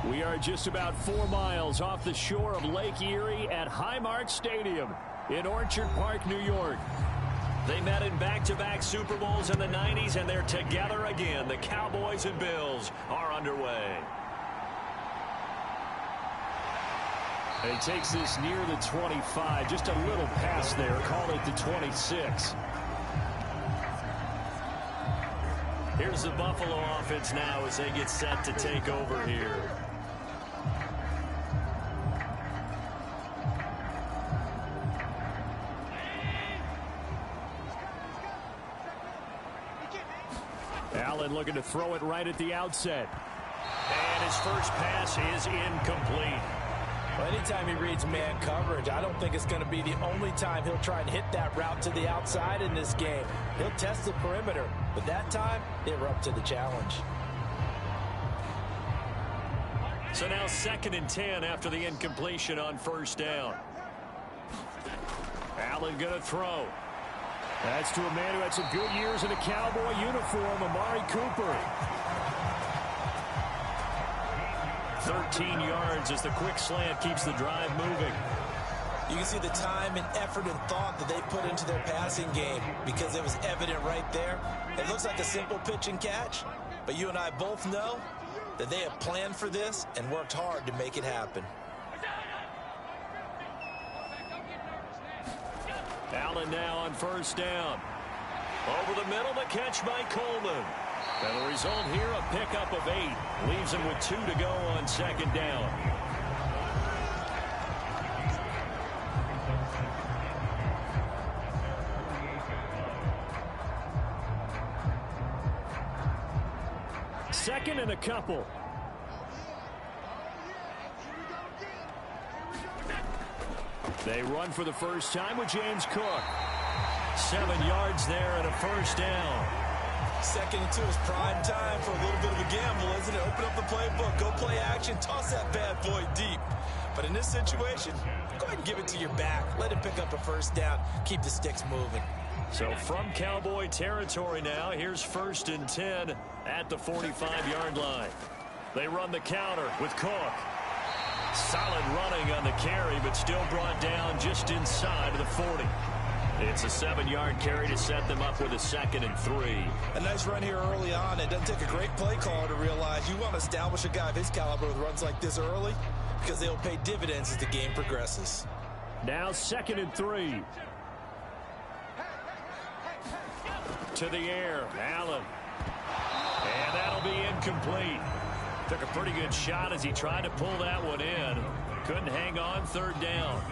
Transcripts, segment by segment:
We are just about 4 miles off the shore of Lake Erie at Highmark Stadium in Orchard Park, New York. They met in back-to-back Super Bowls in the 90s, and they're together again. The Cowboys and Bills are underway. And he takes this near the 25. Just a little pass there. Call it the 26. Here's the Buffalo offense now as they get set to take over here. Allen looking to throw it right at the outset. And his first pass is incomplete. Well, anytime he reads man coverage, I don't think it's going to be the only time he'll try and hit that route to the outside in this game. He'll test the perimeter, but that time, they were up to the challenge. So now 2nd and 10 after the incompletion on first down. Allen going to throw. That's to a man who had some good years in a Cowboy uniform, Amari Cooper. 13 yards as the quick slant keeps the drive moving. You can see the time and effort and thought that they put into their passing game because it was evident right there. It looks like a simple pitch and catch, but you and I both know that they have planned for this and worked hard to make it happen. Allen now on first down. Over the middle, the catch by Coleman. And the result here, a pickup of 8. Leaves him with 2 to go on 2nd down. Second and a couple. They run for the first time with James Cook. 7 yards there and a first down. 2nd and 2 is prime time for a little bit of a gamble, isn't it? Open up the playbook, go play action, toss that bad boy deep. But in this situation, go ahead and give it to your back. Let him pick up a first down. Keep the sticks moving. So from Cowboy territory now, here's 1st and 10 at the 45-yard line. They run the counter with Cook. Solid running on the carry, but still brought down just inside of the 40. It's a 7-yard carry to set them up with a 2nd and 3. A nice run here early on. It doesn't take a great play caller to realize you want to establish a guy of his caliber with runs like this early because they'll pay dividends as the game progresses. Now 2nd and 3. To the air, Allen. And that'll be incomplete. Took a pretty good shot as he tried to pull that one in. Couldn't hang on 3rd down.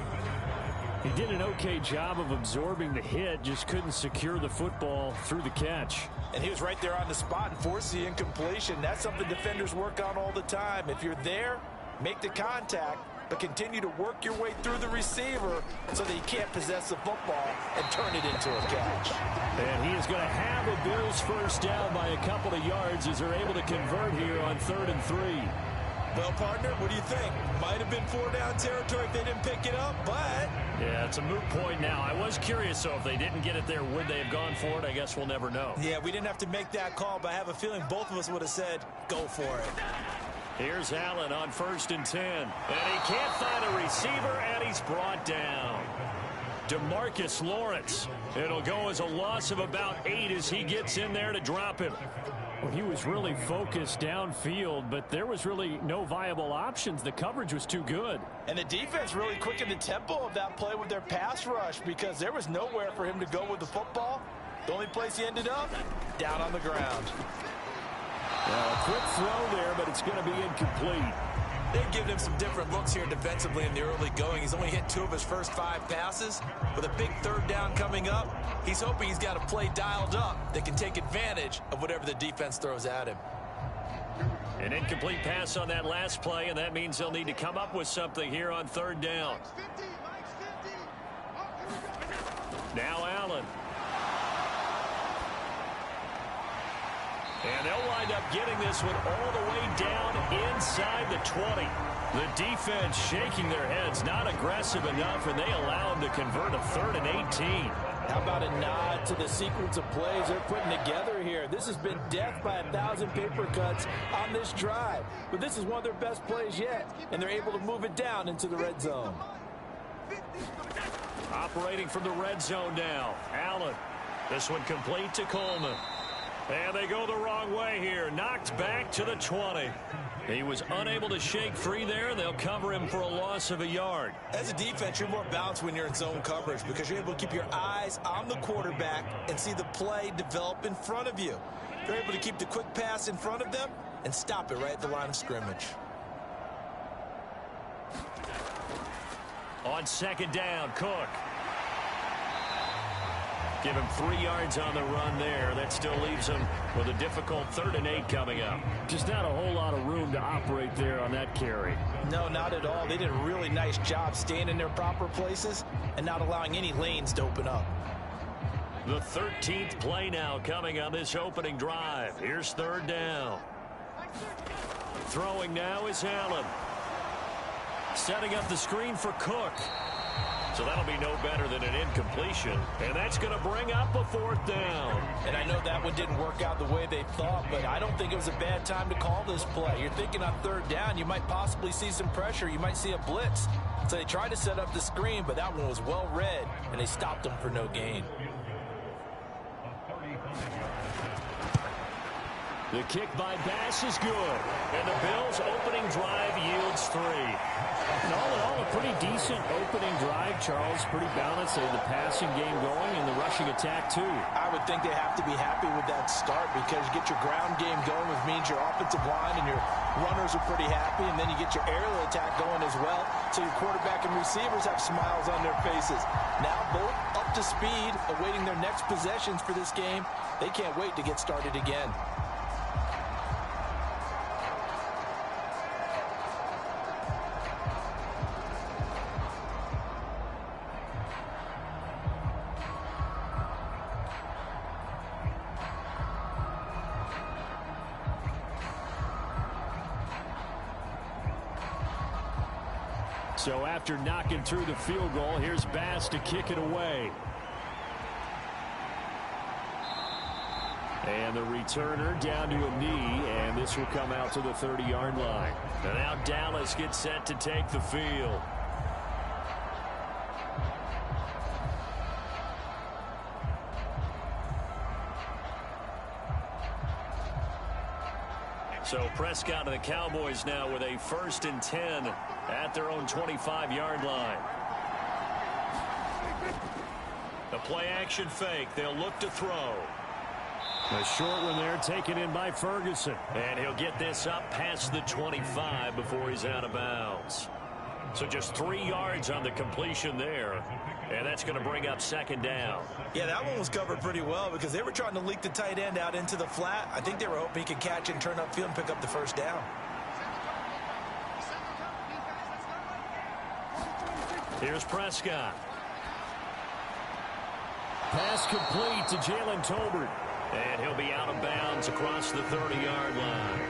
He did an okay job of absorbing the hit, just couldn't secure the football through the catch. And he was right there on the spot and forced the incompletion. That's something defenders work on all the time. If you're there, make the contact, but continue to work your way through the receiver so that he can't possess the football and turn it into a catch. And he is going to have a Bills first down by a couple of yards as they're able to convert here on 3rd and 3. Well, partner, what do you think? Might have been 4-down territory if they didn't pick it up, but... Yeah, it's a moot point now. I was curious, so if they didn't get it there, would they have gone for it? I guess we'll never know. Yeah, we didn't have to make that call, but I have a feeling both of us would have said, go for it. Here's Allen on 1st and 10. And he can't find a receiver, and he's brought down. DeMarcus Lawrence. It'll go as a loss of about 8 as he gets in there to drop him. Well, he was really focused downfield, but there was really no viable options. The coverage was too good. And the defense really quickened the tempo of that play with their pass rush because there was nowhere for him to go with the football. The only place he ended up, down on the ground. Well, a quick throw there, but it's going to be incomplete. They've given him some different looks here defensively in the early going. He's only hit 2 of his first 5 passes. With a big 3rd down coming up, he's hoping he's got a play dialed up that can take advantage of whatever the defense throws at him. An incomplete pass on that last play, and that means they'll need to come up with something here on 3rd down. Now Allen. And they'll wind up getting this one all the way down inside the 20. The defense shaking their heads, not aggressive enough, and they allow them to convert a 3rd and 18. How about a nod to the sequence of plays they're putting together here? This has been death by 1,000 paper cuts on this drive. But this is one of their best plays yet, and they're able to move it down into the red zone. Operating from the red zone now. Allen. This one complete to Coleman. And they go the wrong way here. Knocked back to the 20. He was unable to shake free there. They'll cover him for a loss of a yard. As a defense, you're more balanced when you're in zone coverage because you're able to keep your eyes on the quarterback and see the play develop in front of you. You're able to keep the quick pass in front of them and stop it right at the line of scrimmage. On second down, Cook. Give him 3 yards on the run there. That still leaves him with a difficult 3rd and 8 coming up. Just not a whole lot of room to operate there on that carry. No, not at all. They did a really nice job staying in their proper places and not allowing any lanes to open up. The 13th play now coming on this opening drive. Here's 3rd down. Throwing now is Allen. Setting up the screen for Cook. So that'll be no better than an incompletion. And that's going to bring up a 4th down. And I know that one didn't work out the way they thought, but I don't think it was a bad time to call this play. You're thinking on 3rd down, you might possibly see some pressure. You might see a blitz. So they tried to set up the screen, but that one was well read, and they stopped them for no gain. The kick by Bass is good. And the Bills' opening drive yields 3. And all in all, a pretty decent opening drive, Charles. Pretty balanced. They had the passing game going and the rushing attack, too. I would think they have to be happy with that start because you get your ground game going, which means your offensive line and your runners are pretty happy, and then you get your aerial attack going as well, so your quarterback and receivers have smiles on their faces. Now both up to speed, awaiting their next possessions for this game. They can't wait to get started again. So after knocking through the field goal, here's Bass to kick it away. And the returner down to a knee, and this will come out to the 30-yard line. And now Dallas gets set to take the field. So Prescott and the Cowboys now with a 1st and 10 at their own 25-yard line. The play-action fake. They'll look to throw. A short one there taken in by Ferguson. And he'll get this up past the 25 before he's out of bounds. So just 3 yards on the completion there. And that's going to bring up 2nd down. Yeah, that one was covered pretty well because they were trying to leak the tight end out into the flat. I think they were hoping he could catch and turn upfield and pick up the 1st down. Here's Prescott. Pass complete to Jalen Tolbert. And he'll be out of bounds across the 30-yard line.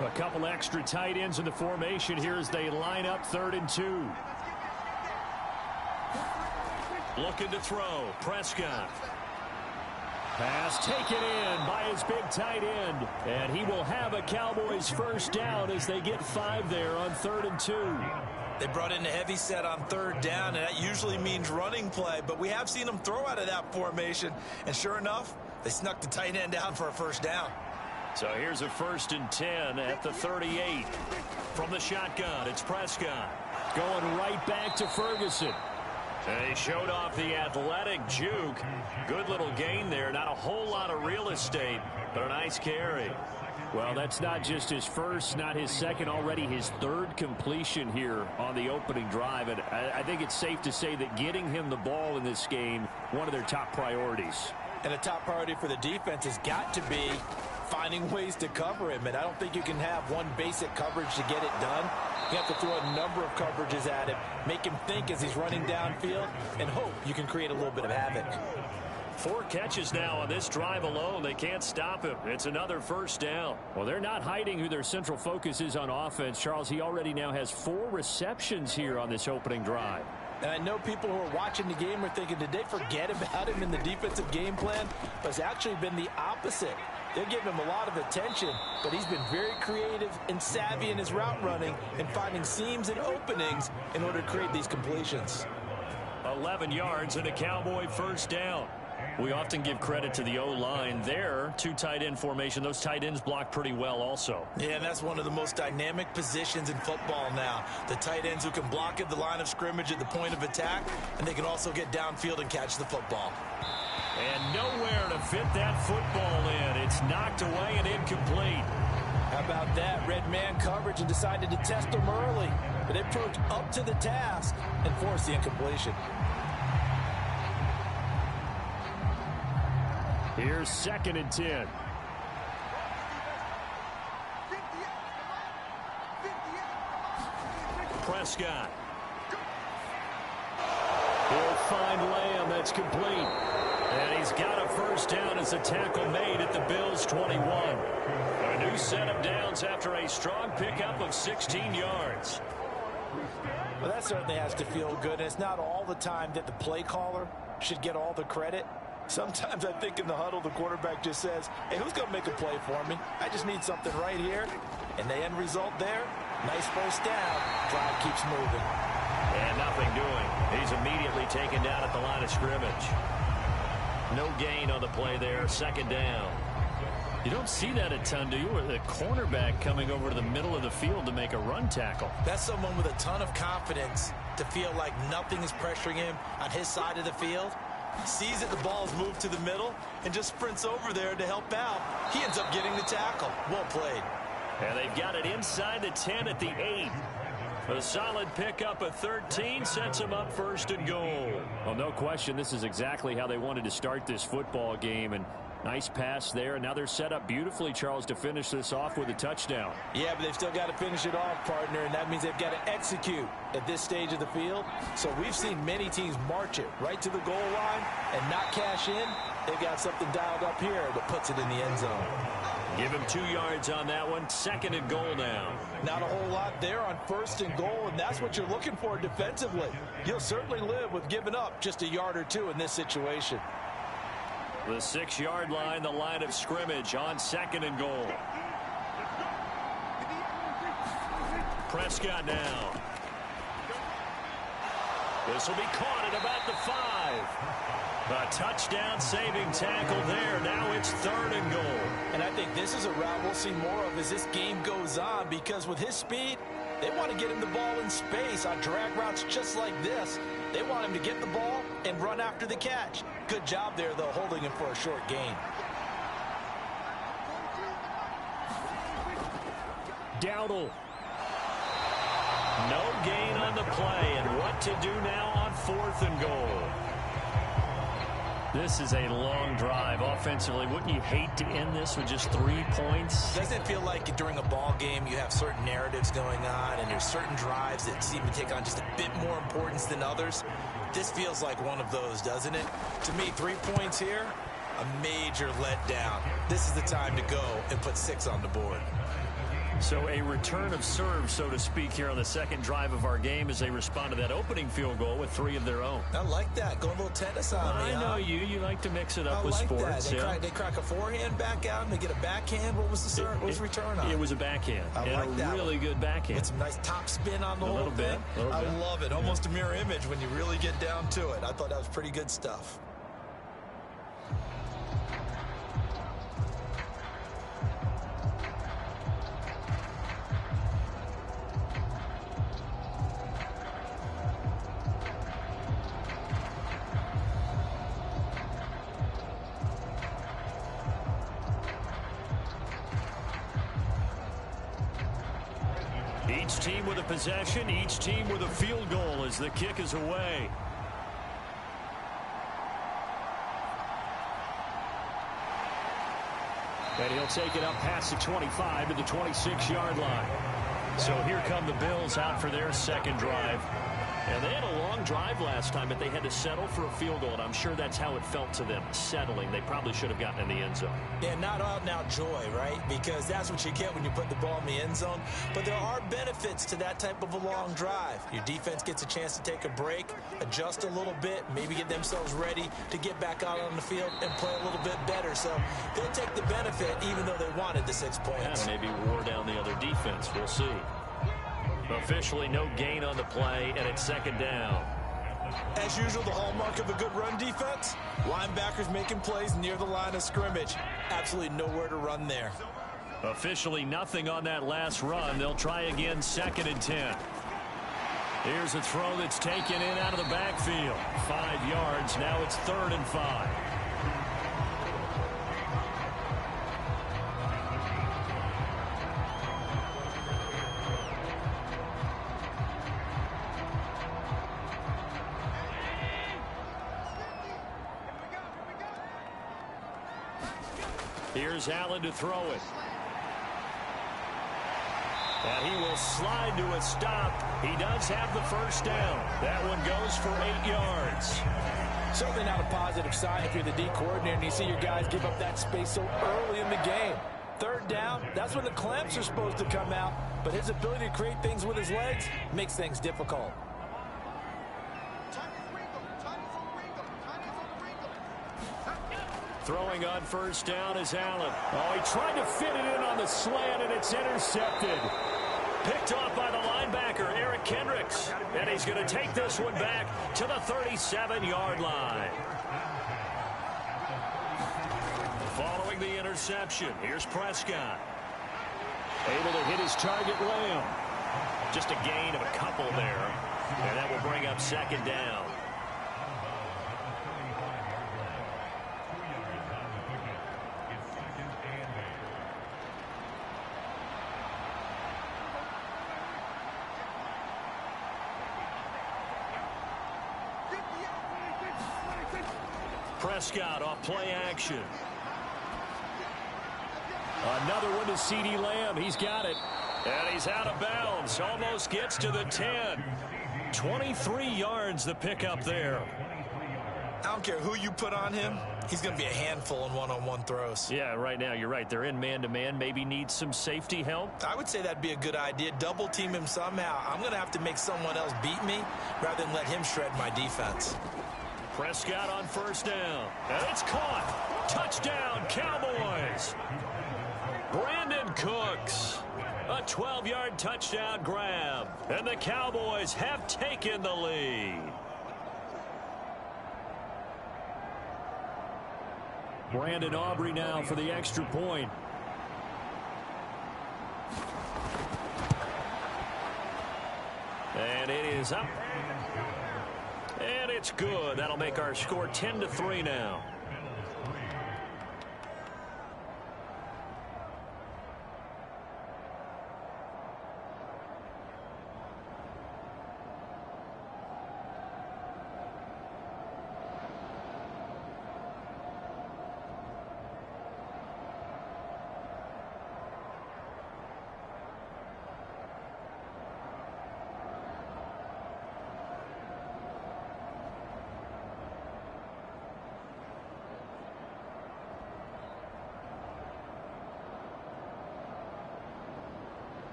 A couple extra tight ends in the formation here as they line up 3rd and 2. Looking to throw. Prescott. Pass taken in by his big tight end. And he will have a Cowboys 1st down as they get 5 there on 3rd and 2. They brought in a heavy set on 3rd down, and that usually means running play. But we have seen them throw out of that formation. And sure enough, they snuck the tight end out for a 1st down. So here's a 1st and 10 at the 38. From the shotgun, it's Prescott. Going right back to Ferguson. And he showed off the athletic juke. Good little gain there. Not a whole lot of real estate, but a nice carry. Well, that's not just his first, not his second, already his 3rd completion here on the opening drive. And I think it's safe to say that getting him the ball in this game, one of their top priorities. And a top priority for the defense has got to be finding ways to cover him. And I don't think you can have one basic coverage to get it done. You have to throw a number of coverages at him, make him think as he's running downfield, and hope you can create a little bit of havoc. 4 catches now on this drive alone. They can't stop him. It's another first down. Well, they're not hiding who their central focus is on offense. Charles, he already now has 4 receptions here on this opening drive. And I know people who are watching the game are thinking, did they forget about him in the defensive game plan? But it's actually been the opposite. They're giving him a lot of attention, but he's been very creative and savvy in his route running and finding seams and openings in order to create these completions. 11 yards and a Cowboy first down. We often give credit to the O-line there. 2 tight end formation. Those tight ends block pretty well also. Yeah, and that's one of the most dynamic positions in football now. The tight ends who can block at the line of scrimmage at the point of attack, and they can also get downfield and catch the football. And nowhere to fit that football in. It's knocked away and incomplete. How about that? Red man coverage and decided to test them early. But they proved up to the task and forced the incompletion. Here's 2nd and 10. Prescott. He'll find Lamb. That's complete. And he's got a first down as a tackle made at the Bills' 21. A new set of downs after a strong pickup of 16 yards. Well, that certainly has to feel good. And it's not all the time that the play caller should get all the credit. Sometimes I think in the huddle, the quarterback just says, hey, who's going to make a play for me? I just need something right here. And the end result there, nice first down. Drive keeps moving. And nothing doing. He's immediately taken down at the line of scrimmage. No gain on the play there. 2nd down. You don't see that a ton, do you? Or the cornerback coming over to the middle of the field to make a run tackle. That's someone with a ton of confidence to feel like nothing is pressuring him on his side of the field. Sees that the ball's moved to the middle and just sprints over there to help out. He ends up getting the tackle. Well played. And they've got it inside the 10 at the 8. A solid pickup of 13 sets them up 1st and goal. Well, no question, this is exactly how they wanted to start this football game. And nice pass there. And now they're set up beautifully, Charles, to finish this off with a touchdown. Yeah, but they've still got to finish it off, partner, and that means they've got to execute at this stage of the field. So we've seen many teams march it right to the goal line and not cash in. They've got something dialed up here that puts it in the end zone. Give him 2 yards on that one. 2nd and goal now. Not a whole lot there on 1st and goal, and that's what you're looking for defensively. You'll certainly live with giving up just a yard or 2 in this situation. The 6-yard line, the line of scrimmage on 2nd and goal. Prescott now. This will be caught at about the 5. A touchdown saving tackle there. Now it's 3rd and goal. And I think this is a route we'll see more of as this game goes on, because with his speed, they want to get him the ball in space on drag routes just like this. They want him to get the ball and run after the catch. Good job there, though, holding him for a short gain. Dowdle. No gain on the play, and what to do now on 4th and goal. This is a long drive offensively. Wouldn't you hate to end this with just 3 points? Doesn't it feel like during a ball game you have certain narratives going on and there's certain drives that seem to take on just a bit more importance than others? This feels like one of those, doesn't it? To me, 3 points here, a major letdown. This is the time to go and put 6 on the board. So a return of serve, so to speak, here on the 2nd drive of our game as they respond to that opening field goal with 3 of their own. I like that. Go a little tennis on me. I know you. You like to mix it up with like sports. That. They crack a forehand back out and they get a backhand. What was the serve? What was the return on? It was a backhand. I like that. Really good backhand. Get some nice top spin on the whole thing. I love it. Almost a mirror image when you really get down to it. I thought that was pretty good stuff. Each team with a possession, each team with a field goal as the kick is away. And he'll take it up past the 25 to the 26-yard line. So here come the Bills out for their second drive. And they had a long drive last time, but they had to settle for a field goal, and I'm sure that's how it felt to them, settling. They probably should have gotten in the end zone. Yeah, not out and out joy, right? Because that's what you get when you put the ball in the end zone. But there are benefits to that type of a long drive. Your defense gets a chance to take a break, adjust a little bit, maybe get themselves ready to get back out on the field and play a little bit better. So they'll take the benefit even though they wanted the 6 points. Yeah, maybe wore down the other defense. We'll see. Officially no gain on the play, and it's second down. As usual, the hallmark of a good run defense, linebackers making plays near the line of scrimmage. Absolutely nowhere to run there. Officially nothing on that last run. They'll try again, 2nd and 10. Here's a throw that's taken in out of the backfield. 5 yards. Now it's 3rd and 5. Here's Allen to throw it. And he will slide to a stop. He does have the first down. That one goes for 8 yards. Certainly not a positive sign if you're the D coordinator and you see your guys give up that space so early in the game. 3rd down, that's when the clamps are supposed to come out. But his ability to create things with his legs makes things difficult. Throwing on first down is Allen. Oh, he tried to fit it in on the slant, and it's intercepted. Picked off by the linebacker, Eric Kendricks. And he's going to take this one back to the 37-yard line. Following the interception, here's Prescott. Able to hit his target, Lamb. Just a gain of a couple there. And that will bring up 2nd down. Prescott off play action. Another one to CeeDee Lamb. He's got it. And he's out of bounds. Almost gets to the 10. 23 yards the pickup there. I don't care who you put on him. He's going to be a handful in one-on-one throws. Yeah, right now you're right. They're in man-to-man. Maybe needs some safety help. I would say that'd be a good idea. Double team him somehow. I'm going to have to make someone else beat me rather than let him shred my defense. Prescott on first down. And it's caught. Touchdown, Cowboys. Brandon Cooks. A 12-yard touchdown grab. And the Cowboys have taken the lead. Brandon Aubrey now for the extra point. And it is up. And it's good. That'll make our score 10-3 now.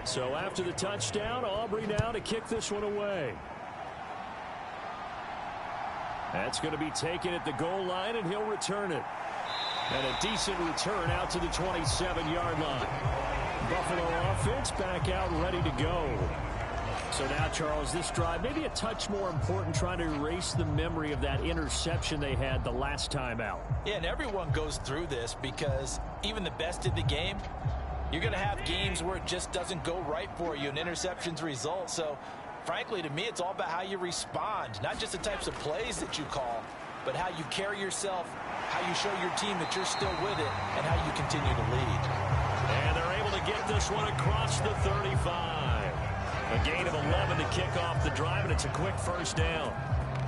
So after the touchdown, Aubrey now to kick this one away. That's going to be taken at the goal line, and he'll return it. And a decent return out to the 27-yard line. Buffalo offense back out ready to go. So now, Charles, this drive maybe a touch more important, trying to erase the memory of that interception they had the last time out. Yeah, and everyone goes through this because even the best in the game, you're going to have games where it just doesn't go right for you and interceptions result. So, frankly, to me, it's all about how you respond, not just the types of plays that you call, but how you carry yourself, how you show your team that you're still with it, and how you continue to lead. And they're able to get this one across the 35. A gain of 11 to kick off the drive, and it's a quick first down.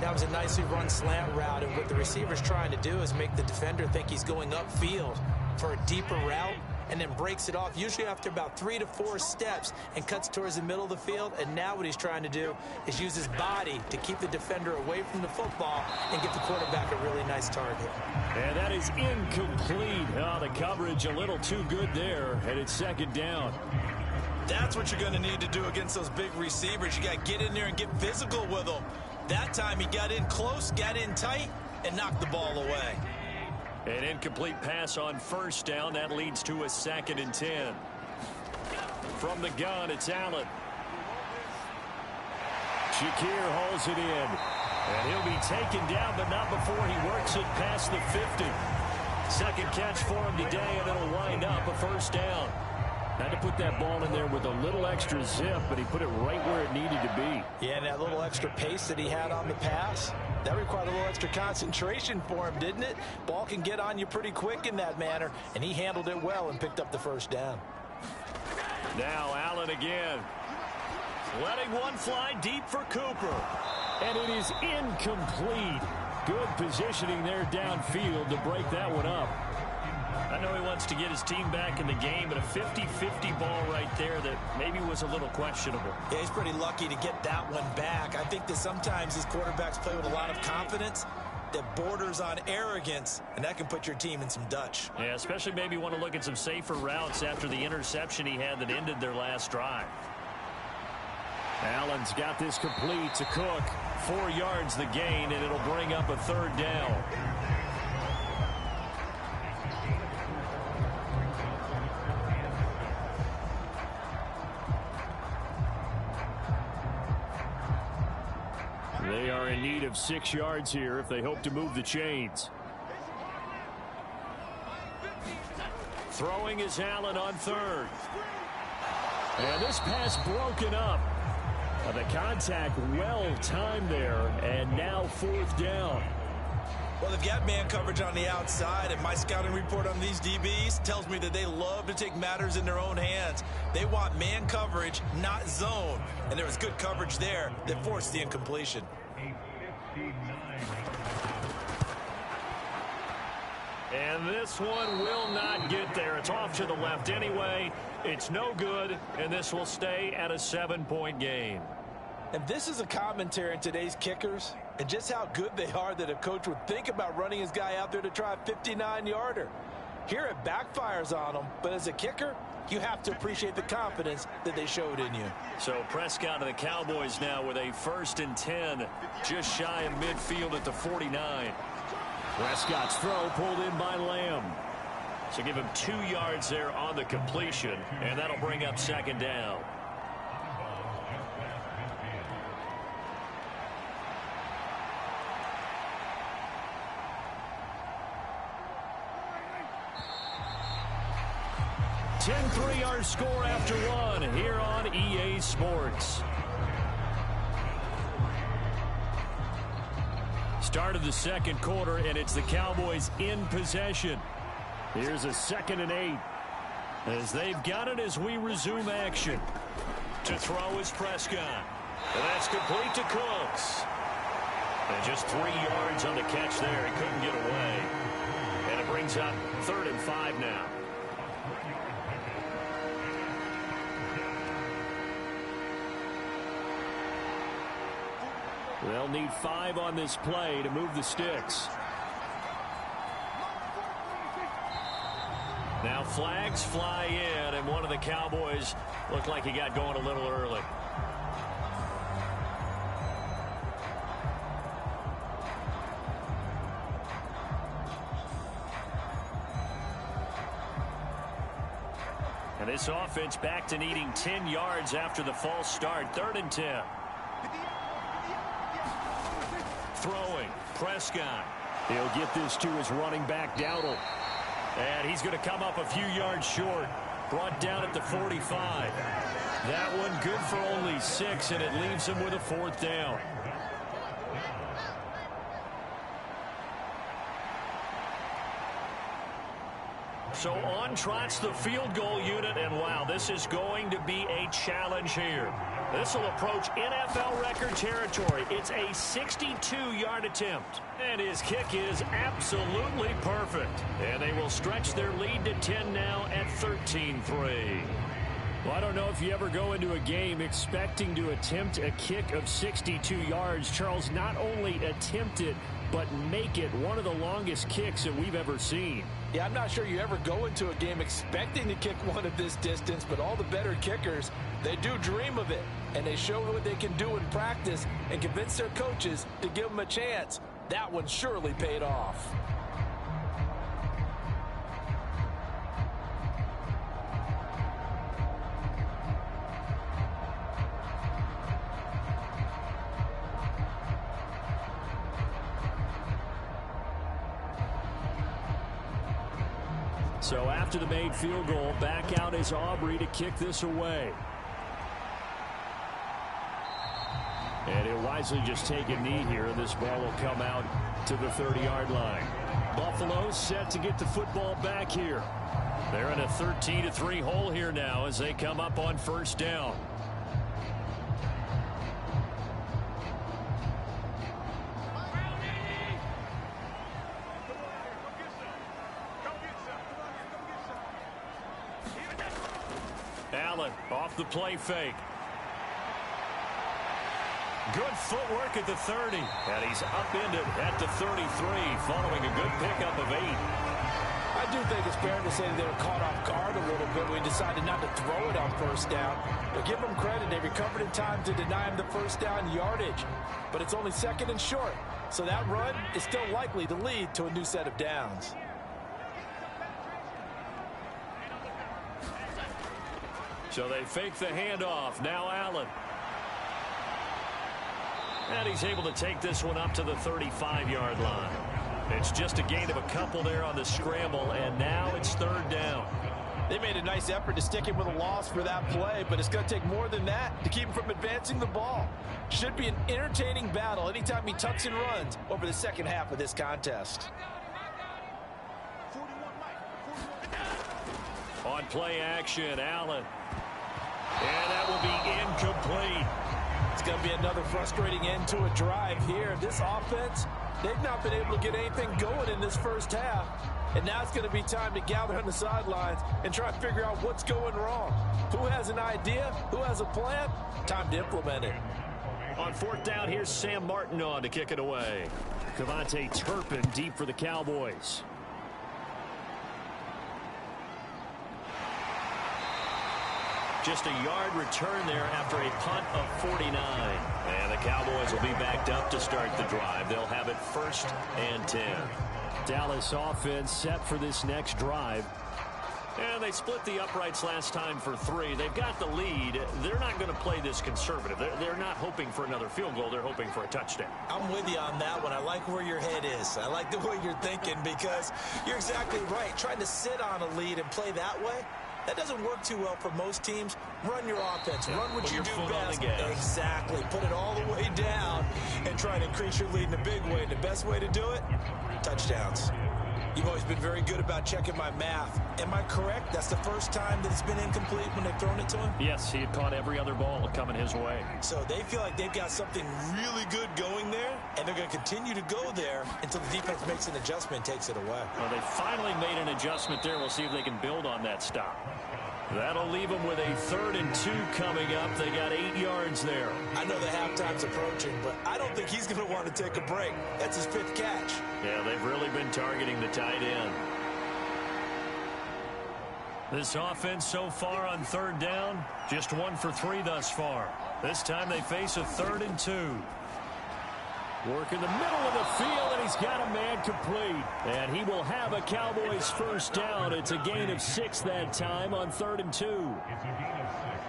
That was a nicely run slant route, and what the receiver's trying to do is make the defender think he's going upfield for a deeper route, and then breaks it off, usually after about 3 to 4 steps, and cuts towards the middle of the field. And now what he's trying to do is use his body to keep the defender away from the football and give the quarterback a really nice target. And that is incomplete. Oh, the coverage a little too good there, and it's second down. That's what you're going to need to do against those big receivers. You got to get in there and get physical with them. That time he got in close, got in tight, and knocked the ball away. An incomplete pass on first down. That leads to a 2nd and 10. From the gun, it's Allen. Shakir hauls it in. And he'll be taken down, but not before he works it past the 50. Second catch for him today, and it'll wind up a first down. Had to put that ball in there with a little extra zip, but he put it right where it needed to be. Yeah, and that little extra pace that he had on the pass, that required a little extra concentration for him, didn't it? Ball can get on you pretty quick in that manner, and he handled it well and picked up the first down. Now Allen again. Letting one fly deep for Cooper. And it is incomplete. Good positioning there downfield to break that one up. I know he wants to get his team back in the game, but a 50-50 ball right there that maybe was a little questionable. Yeah, he's pretty lucky to get that one back. I think that sometimes these quarterbacks play with a lot of confidence that borders on arrogance, and that can put your team in some Dutch. Yeah, especially maybe want to look at some safer routes after the interception he had that ended their last drive. Allen's got this complete to Cook. 4 yards the gain, and it'll bring up a 3rd down. They are in need of 6 yards here if they hope to move the chains. Throwing is Allen on 3rd. And this pass broken up. The contact well timed there, and now 4th down. Well, they've got man coverage on the outside, and my scouting report on these DBs tells me that they love to take matters in their own hands. They want man coverage, not zone. And there was good coverage there that forced the incompletion. And this one will not get there. It's off to the left anyway. It's no good, and this will stay at a 7-point game. And this is a commentary on today's kickers and just how good they are that a coach would think about running his guy out there to try a 59-yarder. Here it backfires on him, but as a kicker, you have to appreciate the confidence that they showed in you. So Prescott of the Cowboys now with a 1st and 10, just shy of midfield at the 49. Prescott's throw pulled in by Lamb. So give him 2 yards there on the completion, and that'll bring up 2nd down. (10-3) our score after 1 here on EA Sports. Start of the 2nd quarter, and it's the Cowboys in possession. Here's a 2nd and 8. As they've got it as we resume action. To throw is Prescott. And that's complete to Cooks. And just 3 yards on the catch there. He couldn't get away. And it brings up 3rd and 5 now. They'll need 5 on this play to move the sticks. Now flags fly in, and one of the Cowboys looked like he got going a little early. And this offense back to needing 10 yards after the false start. 3rd and 10. Throwing, Prescott. He'll get this to his running back, Dowdle. And he's going to come up a few yards short. Brought down at the 45. That one good for only 6, and it leaves him with a 4th down. So on trots the field goal unit, and wow, this is going to be a challenge here. This will approach NFL record territory. It's a 62-yard attempt. And his kick is absolutely perfect. And they will stretch their lead to 10 now at 13-3. Well, I don't know if you ever go into a game expecting to attempt a kick of 62 yards. Charles, not only attempt it, but make it one of the longest kicks that we've ever seen. Yeah, I'm not sure you ever go into a game expecting to kick one of this distance, but all the better kickers, they do dream of it. And they show what they can do in practice and convince their coaches to give them a chance. That one surely paid off. So after the made field goal, back out is Aubrey to kick this away. And he'll wisely just take a knee here, and this ball will come out to the 30-yard line. Buffalo set to get the football back here. They're in a 13-3 hole here now as they come up on first down. Allen off the play fake. Good footwork at the 30. And he's upended at the 33 following a good pickup of 8. I do think it's fair to say they were caught off guard a little bit. We decided not to throw it on first down. But give them credit. They recovered in time to deny him the first down yardage. But it's only second and short. So that run is still likely to lead to a new set of downs. So they fake the handoff. Now Allen. And he's able to take this one up to the 35-yard line. It's just a gain of a couple there on the scramble, and now it's third down. They made a nice effort to stick him with a loss for that play, but it's going to take more than that to keep him from advancing the ball. Should be an entertaining battle anytime he tucks and runs over the second half of this contest. On play action, Allen. And that will be incomplete. It's going to be another frustrating end to a drive here. This offense, they've not been able to get anything going in this first half. And now it's going to be time to gather on the sidelines and try to figure out what's going wrong. Who has an idea? Who has a plan? Time to implement it. On fourth down, here's Sam Martin on to kick it away. Cavante Turpin deep for the Cowboys. Just a yard return there after a punt of 49. And the Cowboys will be backed up to start the drive. They'll have it 1st and 10. Dallas offense set for this next drive. And they split the uprights last time for 3. They've got the lead. They're not going to play this conservative. They're not hoping for another field goal. They're hoping for a touchdown. I'm with you on that one. I like where your head is. I like the way you're thinking because you're exactly right. Trying to sit on a lead and play that way, that doesn't work too well for most teams. Run your offense. Yeah, run what you do best. Exactly. Put it all the way down and try to increase your lead in a big way. And the best way to do it, touchdowns. You've always been very good about checking my math. Am I correct? That's the first time that it's been incomplete when they've thrown it to him? Yes, he had caught every other ball coming his way. So they feel like they've got something really good going there, and they're going to continue to go there until the defense makes an adjustment and takes it away. Well, they finally made an adjustment there. We'll see if they can build on that stop. That'll leave them with a 3rd and 2 coming up. They got 8 yards there. I know the halftime's approaching, but I don't think he's going to want to take a break. That's his 5th catch. Yeah, they've really been targeting the tight end. This offense so far on 3rd down, just 1 for 3 thus far. This time they face a 3rd and 2. Work in the middle of the field, and he's got a man complete. And he will have a Cowboys 1st down. It's a gain of 6 that time on 3rd and 2.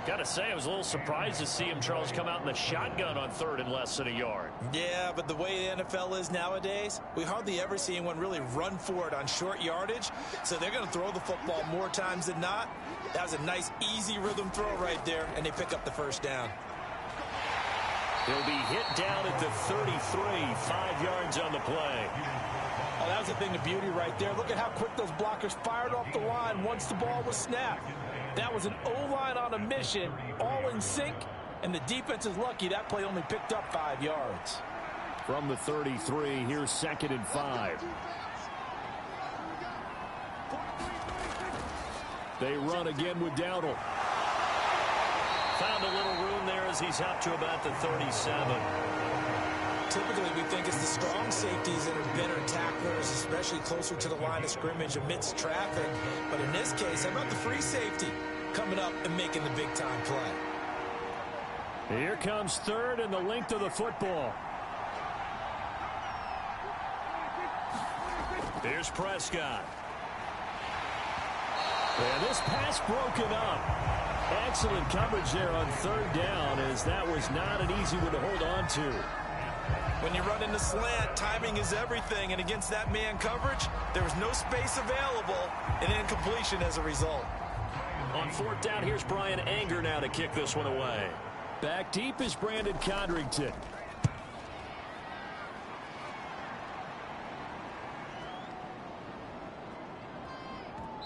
Got to say, I was a little surprised to see him, Charles, come out in the shotgun on 3rd and less than a yard. Yeah, but the way the NFL is nowadays, we hardly ever see anyone really run for it on short yardage. So they're going to throw the football more times than not. That was a nice, easy rhythm throw right there, and they pick up the 1st down. He'll be hit down at the 33, 5 yards on the play. Oh, that was a thing of beauty right there. Look at how quick those blockers fired off the line once the ball was snapped. That was an O-line on a mission, all in sync, And the defense is lucky that play only picked up 5 yards. From the 33, here's 2nd and 5. They run again with Dowdle. Found a little room there as he's up to about the 37. Typically, we think it's the strong safeties that are better tacklers, especially closer to the line of scrimmage amidst traffic. But in this case, how about the free safety coming up and making the big-time play? Here comes 3rd and the length of the football. Here's Prescott. And this pass broken up. Excellent coverage there on 3rd down, as that was not an easy one to hold on to. When you run in the slant, timing is everything, and against that man coverage, there was no space available, and incompletion as a result. On 4th down, here's Brian Anger now to kick this one away. Back deep is Brandon Condrington.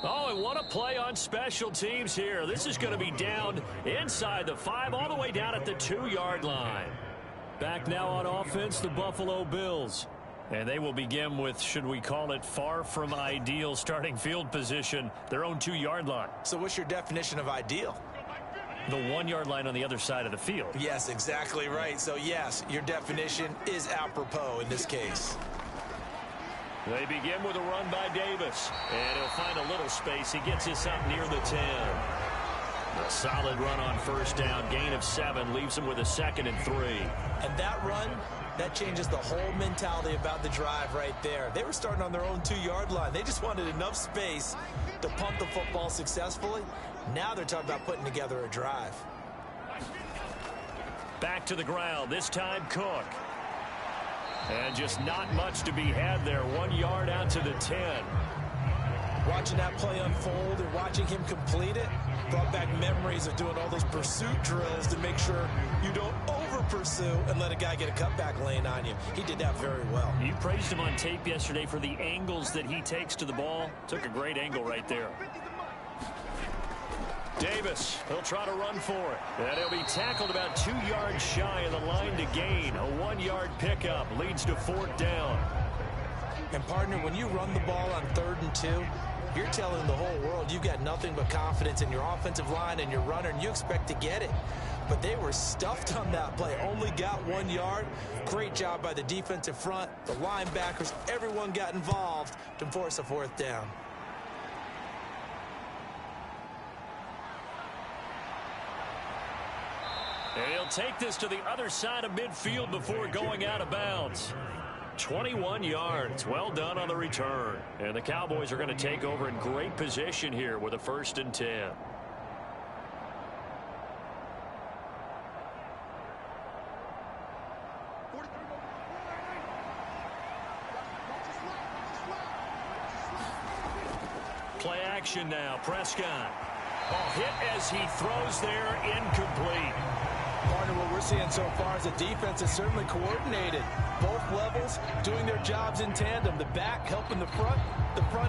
Oh, and what a play on special teams here. This is going to be down inside the 5, all the way down at the 2-yard line. Back now on offense, the Buffalo Bills. And they will begin with, should we call it, far from ideal starting field position, their own 2-yard line. So what's your definition of ideal? The 1-yard line on the other side of the field. Yes, exactly right. So, yes, your definition is apropos in this case. They begin with a run by Davis. And he'll find a little space. He gets this up near the 10. A solid run on 1st down. Gain of 7 leaves him with a 2nd and 3. And that run, that changes the whole mentality about the drive right there. They were starting on their own 2-yard line. They just wanted enough space to punt the football successfully. Now they're talking about putting together a drive. Back to the ground. This time Cook. And just not much to be had there. 1 yard out to the 10. Watching that play unfold and watching him complete it brought back memories of doing all those pursuit drills to make sure you don't over-pursue and let a guy get a cutback lane on you. He did that very well. You praised him on tape yesterday for the angles that he takes to the ball. Took a great angle right there. Davis, he'll try to run for it. And he'll be tackled about 2 yards shy of the line to gain. A 1-yard pickup leads to 4th down. And, partner, when you run the ball on 3rd and 2, you're telling the whole world you've got nothing but confidence in your offensive line and your runner, and you expect to get it. But they were stuffed on that play. Only got 1 yard. Great job by the defensive front. The linebackers, everyone got involved to force a 4th down. And he'll take this to the other side of midfield before going out of bounds. 21 yards. Well done on the return. And the Cowboys are going to take over in great position here with a 1st and 10. Play action now. Prescott. Oh, hit as he throws there, incomplete. Partner, what we're seeing so far is a defense is certainly coordinated. Both levels doing their jobs in tandem. The back helping the front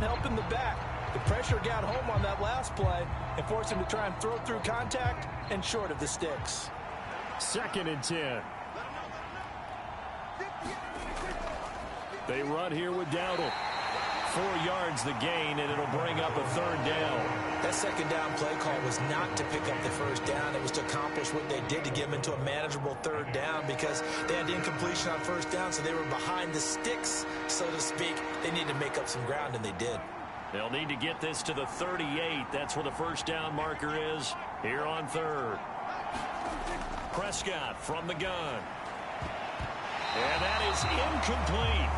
helping the back. The pressure got home on that last play and forced him to try and throw through contact and short of the sticks. 2nd and 10. They run here with Dowdle. 4 yards the gain, and it'll bring up a 3rd down. That 2nd down play call was not to pick up the 1st down. It was to accomplish what they did to get them into a manageable 3rd down because they had incompletion on 1st down, so they were behind the sticks, so to speak. They needed to make up some ground, and they did. They'll need to get this to the 38. That's where the 1st down marker is here on 3rd. Prescott from the gun. And that is incomplete.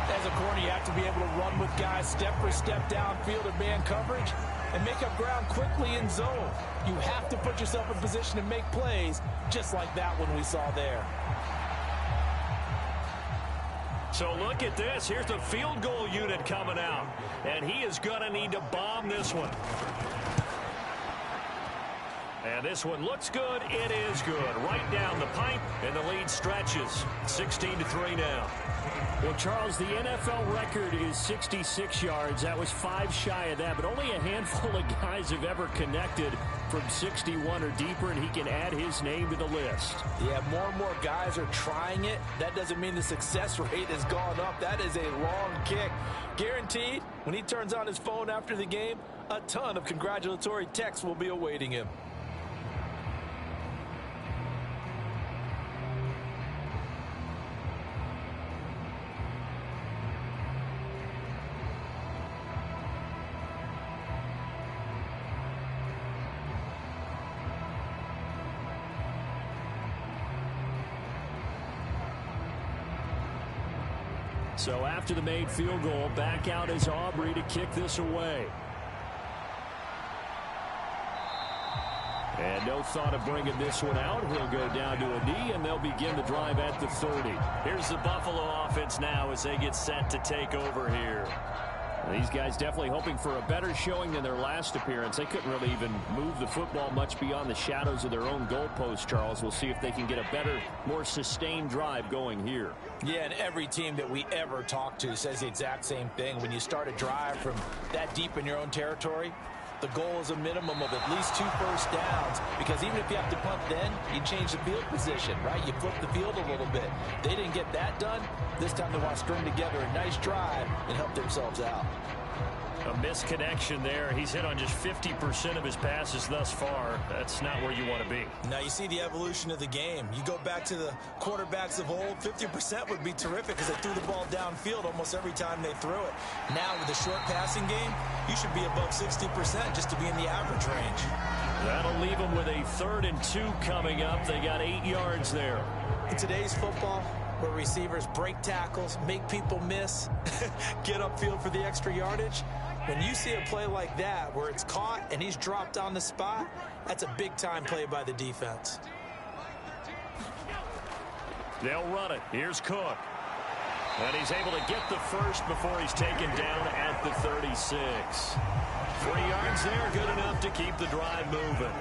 As a corner, you have to be able to run with guys step for step downfield of man coverage and make up ground quickly in zone. You have to put yourself in position to make plays, just like that one we saw there. So look at this. Here's the field goal unit coming out. And he is going to need to bomb this one. And this one looks good. It is good. Right down the pipe, and the lead stretches. 16-3 now. Well, Charles, the NFL record is 66 yards. That was 5 shy of that, but only a handful of guys have ever connected from 61 or deeper, and he can add his name to the list. Yeah, more and more guys are trying it. That doesn't mean the success rate has gone up. That is a long kick. Guaranteed, when he turns on his phone after the game, a ton of congratulatory texts will be awaiting him. So after the made field goal, back out is Aubrey to kick this away. And no thought of bringing this one out. He'll go down to a knee, and they'll begin the drive at the 30. Here's the Buffalo offense now as they get set to take over here. These guys definitely hoping for a better showing than their last appearance. They couldn't really even move the football much beyond the shadows of their own goalpost, Charles. We'll see if they can get a better, more sustained drive going here. Yeah, and every team that we ever talk to says the exact same thing. When you start a drive from that deep in your own territory, the goal is a minimum of at least 2 first downs, because even if you have to punt then, you change the field position, right? You flip the field a little bit. They didn't get that done. This time they want to string together a nice drive and help themselves out. A misconnection there. He's hit on just 50% of his passes thus far. That's not where you want to be. Now you see the evolution of the game. You go back to the quarterbacks of old, 50% would be terrific because they threw the ball downfield almost every time they threw it. Now with the short passing game, you should be above 60% just to be in the average range. That'll leave them with a 3rd and 2 coming up. They got 8 yards there. In today's football, where receivers break tackles, make people miss, get upfield for the extra yardage, when you see a play like that where it's caught and he's dropped on the spot, that's a big-time play by the defense. They'll run it. Here's Cook. And he's able to get the first before he's taken down at the 36. 3 yards there, good enough to keep the drive moving.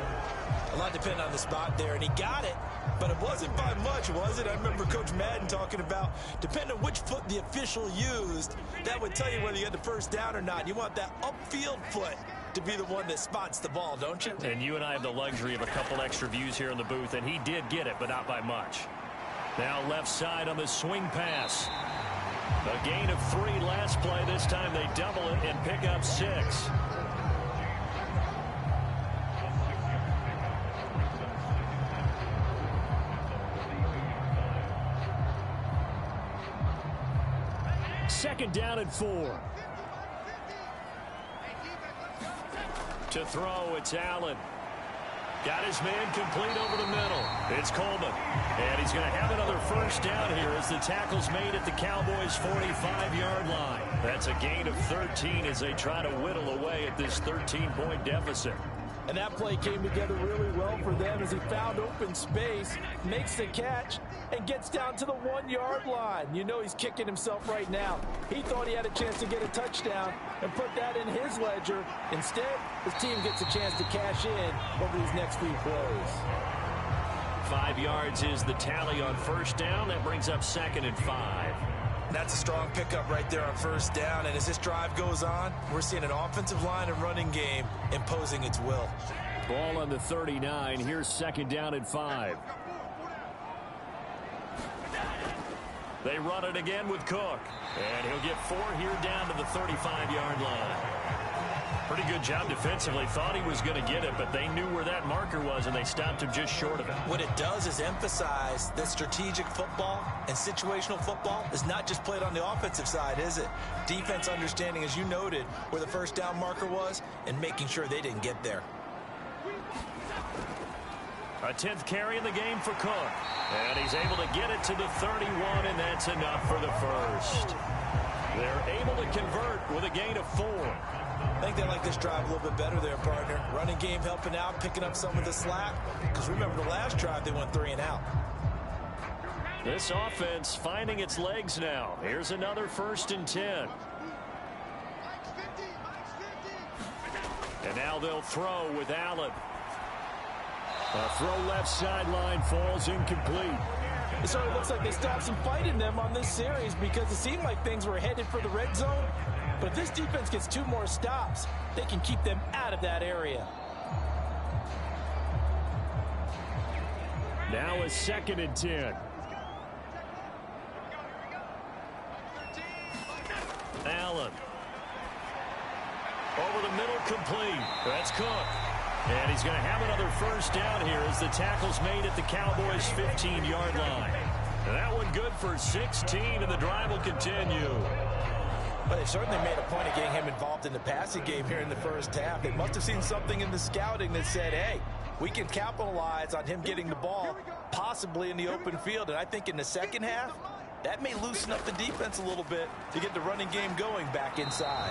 A lot depended on the spot there, and he got it, but it wasn't by much, was it? I remember Coach Madden talking about, depending on which foot the official used, that would tell you whether you had the first down or not. You want that upfield foot to be the one that spots the ball, don't you? And you and I have the luxury of a couple extra views here in the booth, and he did get it, but not by much. Now left side on the swing pass. A gain of 3 last play. This time they double it and pick up 6. Second down and 4. To throw, it's Allen. Got his man complete over the middle. It's Coleman. And he's going to have another first down here as the tackle's made at the Cowboys' 45-yard line. That's a gain of 13 as they try to whittle away at this 13-point deficit. And that play came together really well for them as he found open space, makes the catch, and gets down to the 1-yard line. You know he's kicking himself right now. He thought he had a chance to get a touchdown and put that in his ledger. Instead, his team gets a chance to cash in over these next few plays. 5 yards is the tally on first down. That brings up 2nd and 5. That's a strong pickup right there on first down. And as this drive goes on, we're seeing an offensive line and running game imposing its will. Ball on the 39. Here's 2nd down and 5. They run it again with Cook. And he'll get 4 here down to the 35-yard line. Pretty good job defensively. Thought he was going to get it, but they knew where that marker was, and they stopped him just short of it. What it does is emphasize that strategic football and situational football is not just played on the offensive side, is it? Defense understanding, as you noted, where the first down marker was and making sure they didn't get there. A 10th carry in the game for Cook. And he's able to get it to the 31, and that's enough for the first. They're able to convert with a gain of 4. I think they like this drive a little bit better there, partner. Running game helping out, picking up some of the slack. Because remember the last drive, they went 3 and out. This offense finding its legs now. Here's another 1st and 10. And now they'll throw with Allen. A throw left sideline falls incomplete. It sort of looks like they still have some fight in them on this series because it seemed like things were headed for the red zone. But if this defense gets 2 more stops, they can keep them out of that area. Now a 2nd and 10. Allen. Over the middle, complete. That's Cook. And he's going to have another first down here as the tackle's made at the Cowboys' 15-yard line. And that one good for 16, and the drive will continue. But they certainly made a point of getting him involved in the passing game here in the first half. They must have seen something in the scouting that said, hey, we can capitalize on him getting the ball, possibly in the open field. And I think in the second half, that may loosen up the defense a little bit to get the running game going back inside.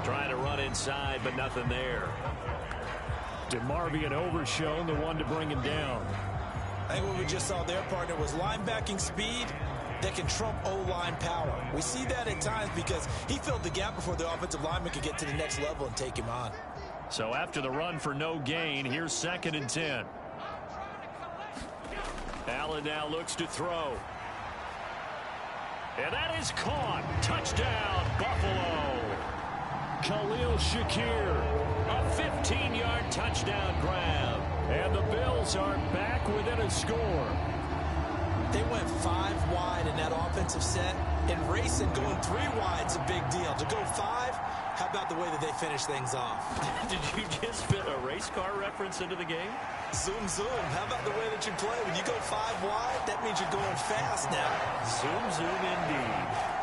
Trying to run inside, but nothing there. DeMarvion overshown, the one to bring him down. I think what we just saw their partner was linebacking speed that can trump O-line power. We see that at times because he filled the gap before the offensive lineman could get to the next level and take him on. So after the run for no gain, here's 2nd and 10. Allen now looks to throw. And that is caught. Touchdown, Buffalo. Khalil Shakir, a 15-yard touchdown grab. And the Bills are back within a score. They went 5 wide in that offensive set. And racing going 3 wide's a big deal. To go 5, how about the way that they finish things off? Did you just fit a race car reference into the game? Zoom, zoom. How about the way that you play? When you go 5 wide, that means you're going fast now. Zoom, zoom indeed.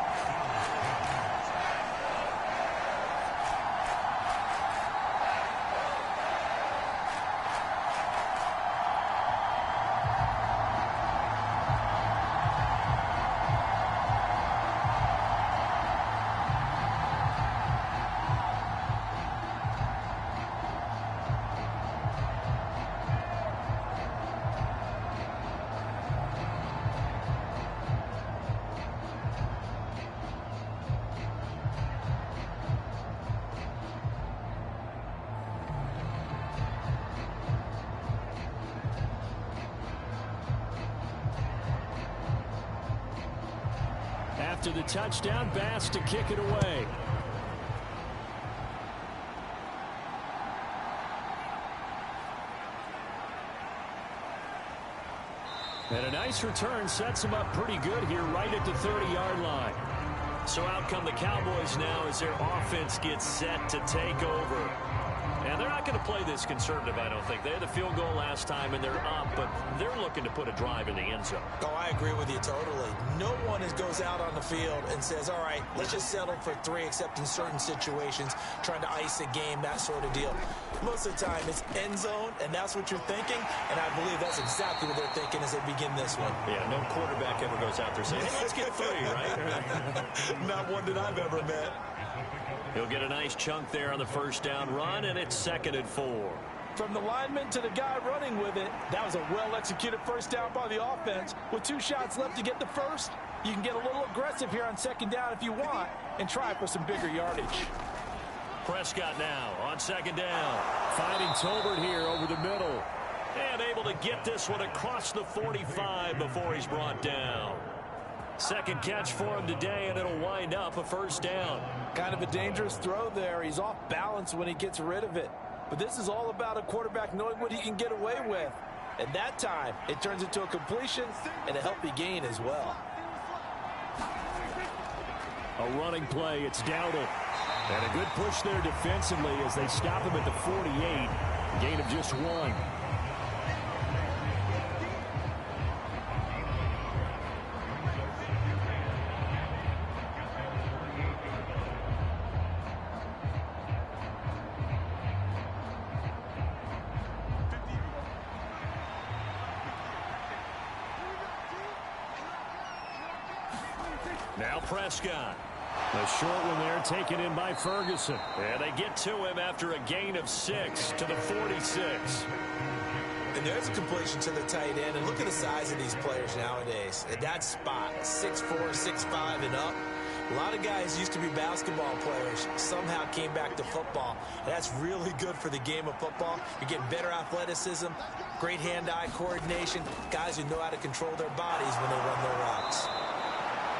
After the touchdown, Bass to kick it away. And a nice return sets him up pretty good here right at the 30-yard line. So out come the Cowboys now as their offense gets set to take over. And they're not going to play this conservative, I don't think. They had the field goal last time, and they're up, but they're looking to put a drive in the end zone. Oh, I agree with you totally. No one goes out on the field and says, all right, let's just settle for 3, except in certain situations, trying to ice a game, that sort of deal. Most of the time, it's end zone, and that's what you're thinking, and I believe that's exactly what they're thinking as they begin this one. Yeah, no quarterback ever goes out there saying, hey, let's get 3, right? Not one that I've ever met. He'll get a nice chunk there on the first down run, and it's 2nd and 4. From the lineman to the guy running with it, that was a well-executed first down by the offense. With 2 shots left to get the first, you can get a little aggressive here on 2nd down if you want and try for some bigger yardage. Prescott now on 2nd down. Finding Tolbert here over the middle. And able to get this one across the 45 before he's brought down. Second catch for him today, and it'll wind up a first down. Kind of a dangerous throw there. He's off balance when he gets rid of it. But this is all about a quarterback knowing what he can get away with. At that time, it turns into a completion and a healthy gain as well. A running play, it's Dowdle. And a good push there defensively as they stop him at the 48. Gain of just 1. Now Prescott. A short one there taken in by Ferguson. And they get to him after a gain of 6 to the 46. And there's a completion to the tight end. And look at the size of these players nowadays. At that spot, 6'4", 6'5", and up. A lot of guys used to be basketball players, somehow came back to football. That's really good for the game of football. You're getting better athleticism, great hand-eye coordination, guys who know how to control their bodies when they run their routes.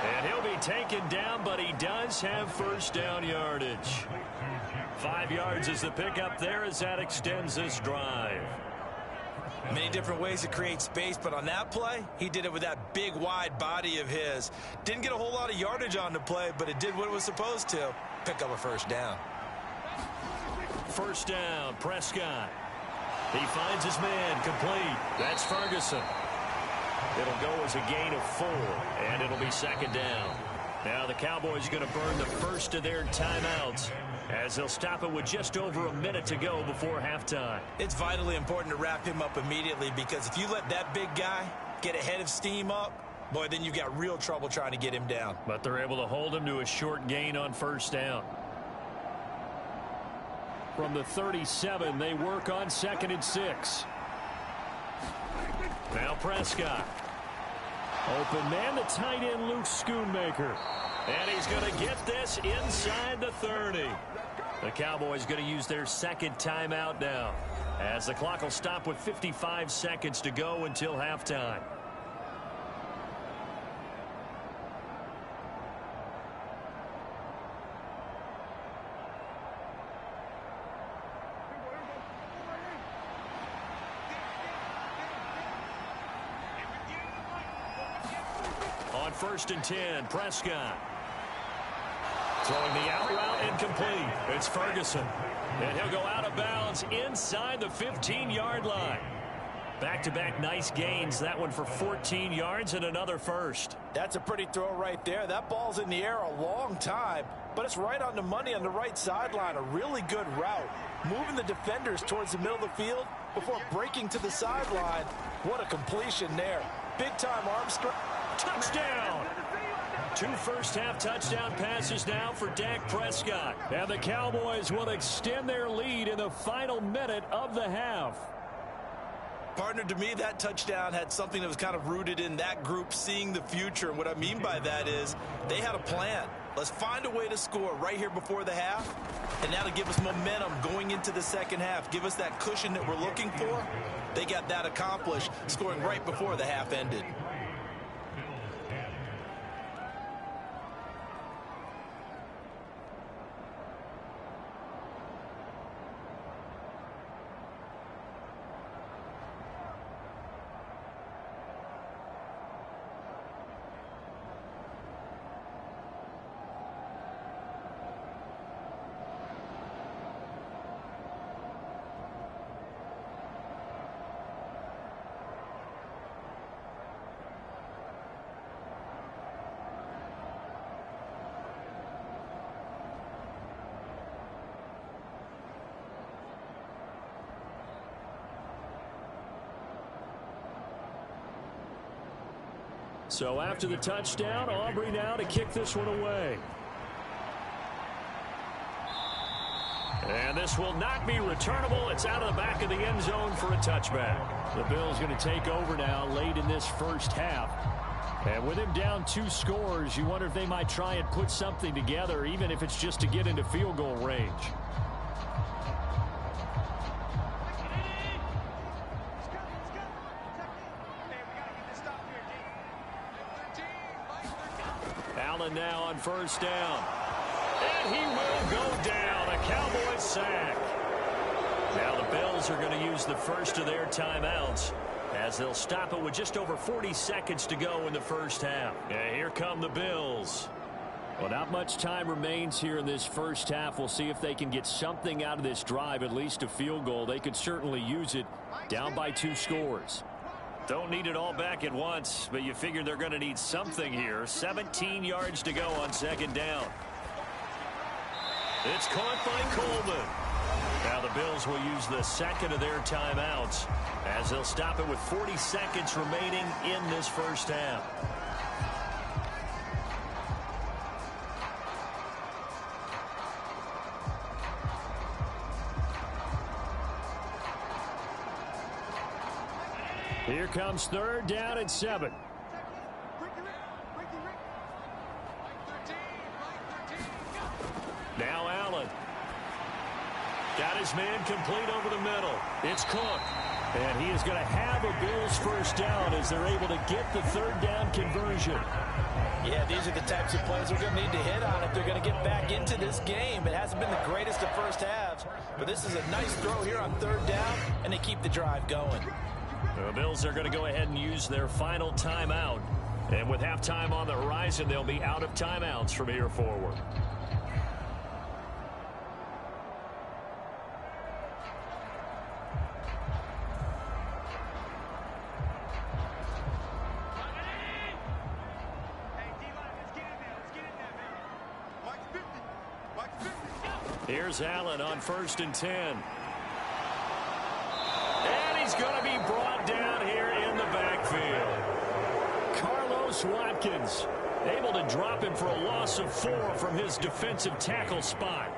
And he'll be taken down, but he does have first down yardage. 5 yards is the pickup there as that extends this drive. Many different ways to create space, but on that play, he did it with that big, wide body of his. Didn't get a whole lot of yardage on the play, but it did what it was supposed to. Pick up a first down. First down, Prescott. He finds his man, complete. That's Ferguson. It'll go as a gain of 4, and it'll be second down. Now the Cowboys are going to burn the first of their timeouts, as they'll stop it with just over a minute to go before halftime. It's vitally important to wrap him up immediately, because if you let that big guy get ahead of steam up, boy, then you've got real trouble trying to get him down. But they're able to hold him to a short gain on first down. From the 37, they work on 2nd and 6. Now Prescott. Open man, the tight end, Luke Schoonmaker. And he's going to get this inside the 30. The Cowboys going to use their second timeout now, as the clock will stop with 55 seconds to go until halftime. On 1st and 10, Prescott. Throwing the out route incomplete. It's Ferguson. And he'll go out of bounds inside the 15-yard line. Back-to-back nice gains. That one for 14 yards and another first. That's a pretty throw right there. That ball's in the air a long time, but it's right on the money on the right sideline. A really good route. Moving the defenders towards the middle of the field before breaking to the sideline. What a completion there. Big-time arm strength. Touchdown! 2 first-half touchdown passes now for Dak Prescott. And the Cowboys will extend their lead in the final minute of the half. Partner, to me, that touchdown had something that was kind of rooted in that group seeing the future. And what I mean by that is they had a plan. Let's find a way to score right here before the half. And that'll give us momentum going into the second half. Give us that cushion that we're looking for. They got that accomplished, scoring right before the half ended. So after the touchdown, Aubrey now to kick this one away. And this will not be returnable. It's out of the back of the end zone for a touchback. The Bills going to take over now late in this first half. And with him down 2 scores, you wonder if they might try and put something together, even if it's just to get into field goal range. Allen now on first down. And he will go down. A Cowboys sack. Now the Bills are going to use the first of their timeouts, as they'll stop it with just over 40 seconds to go in the first half. And here come the Bills. Well, not much time remains here in this first half. We'll see if they can get something out of this drive, at least a field goal. They could certainly use it, down by 2 scores. Don't need it all back at once, but you figure they're going to need something here. 17 yards to go on second down. It's caught by Coleman. Now the Bills will use the second of their timeouts, as they'll stop it with 40 seconds remaining in this first half. Here comes 3rd down and 7. Got his man complete over the middle. It's Cook. And he is going to have a Bills first down as they're able to get the third down conversion. Yeah, these are the types of plays we're going to need to hit on if they're going to get back into this game. It hasn't been the greatest of first halves, but this is a nice throw here on third down, and they keep the drive going. The Bills are going to go ahead and use their final timeout. And with halftime on the horizon, they'll be out of timeouts from here forward. Here's Allen on 1st and 10. And he's going to be brought down here in the backfield. Carlos Watkins able to drop him for a loss of 4 from his defensive tackle spot.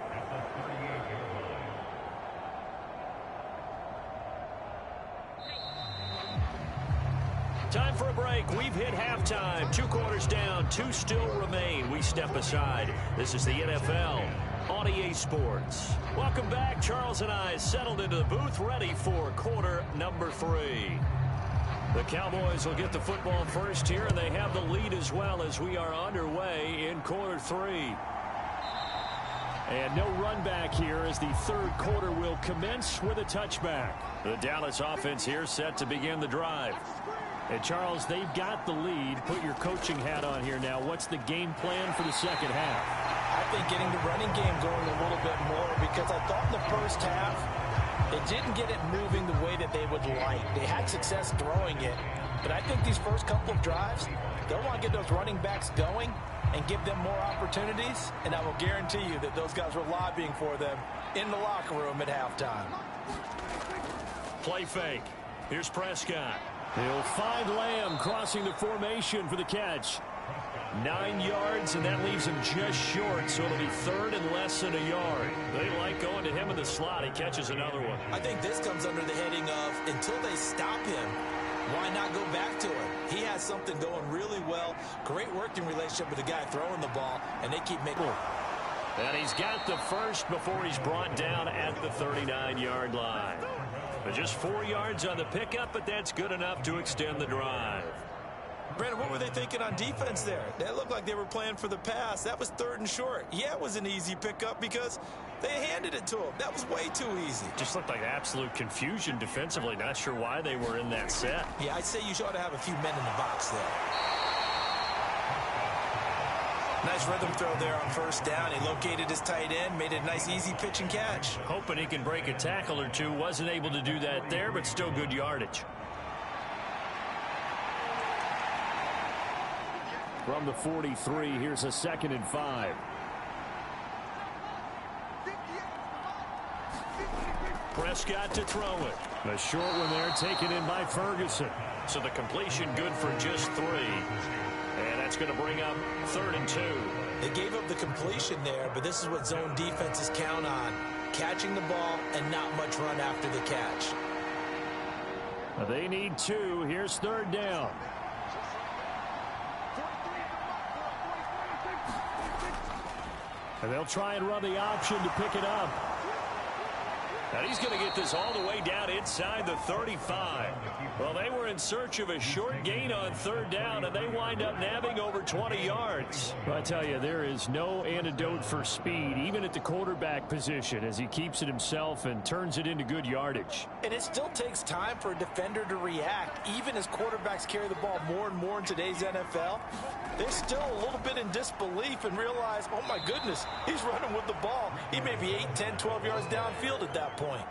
Time for a break. We've hit halftime. 2 quarters down. 2 still remain. We step aside. This is the NFL on EA Sports. Welcome back. Charles and I settled into the booth, ready for quarter number 3. The Cowboys will get the football first here, and they have the lead as well as we are underway in quarter 3. And no run back here as the third quarter will commence with a touchback. The Dallas offense here set to begin the drive. And Charles, they've got the lead. Put your coaching hat on here now. What's the game plan for the second half? I think getting the running game going a little bit more, because I thought in the first half they didn't get it moving the way that they would like. They had success throwing it, but I think these first couple of drives, they'll want to get those running backs going and give them more opportunities, and I will guarantee you that those guys were lobbying for them in the locker room at halftime. Play fake. Here's Prescott. He'll find Lamb crossing the formation for the catch. 9 yards, and that leaves him just short, so it'll be third and less than a yard. They like going to him in the slot. He catches another one. I think this comes under the heading of, until they stop him, why not go back to him? He has something going really well. Great working relationship with the guy throwing the ball, and they keep making. And he's got the first before he's brought down at the 39-yard line. But just 4 yards on the pickup, but that's good enough to extend the drive. Brandon, what were they thinking on defense there? That looked like they were playing for the pass. That was 3rd and short. Yeah, it was an easy pickup because they handed it to him. That was way too easy. Just looked like absolute confusion defensively. Not sure why they were in that set. Yeah, I'd say you ought to have a few men in the box there. Nice rhythm throw there on 1st down. He located his tight end, made it a nice easy pitch and catch. Hoping he can break a tackle or two. Wasn't able to do that there, but still good yardage. From the 43, here's a 2nd and 5. Prescott to throw it. A short one there taken in by Ferguson. So the completion good for just 3. And that's going to bring up 3rd and 2. They gave up the completion there, but this is what zone defenses count on. Catching the ball and not much run after the catch. They need 2. Here's 3rd down. And they'll try and run the option to pick it up. And he's going to get this all the way down inside the 35. Well, they were in search of a short gain on 3rd down, and they wind up nabbing over 20 yards. Well, I tell you, there is no antidote for speed, even at the quarterback position, as he keeps it himself and turns it into good yardage. And it still takes time for a defender to react. Even as quarterbacks carry the ball more and more in today's NFL, they're still a little bit in disbelief and realize, oh, my goodness, he's running with the ball. He may be 8, 10, 12 yards downfield at that point.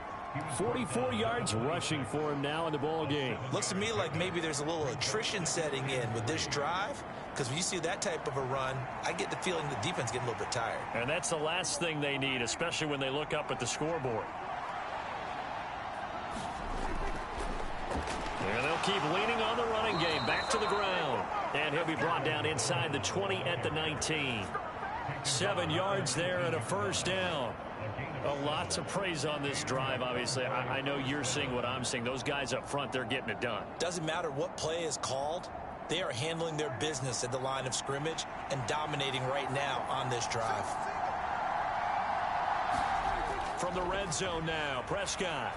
44 yards rushing for him now in the ball game. Looks to me like maybe there's a little attrition setting in with this drive, because when you see that type of a run, I get the feeling the defense getting a little bit tired. And that's the last thing they need, especially when they look up at the scoreboard. And they'll keep leaning on the running game. Back to the ground. And he'll be brought down inside the 20 at the 19. 7 yards there and a 1st down. Lots of praise on this drive, obviously. I know you're seeing what I'm seeing. Those guys up front, they're getting it done. Doesn't matter what play is called. They are handling their business at the line of scrimmage and dominating right now on this drive. From the red zone now, Prescott.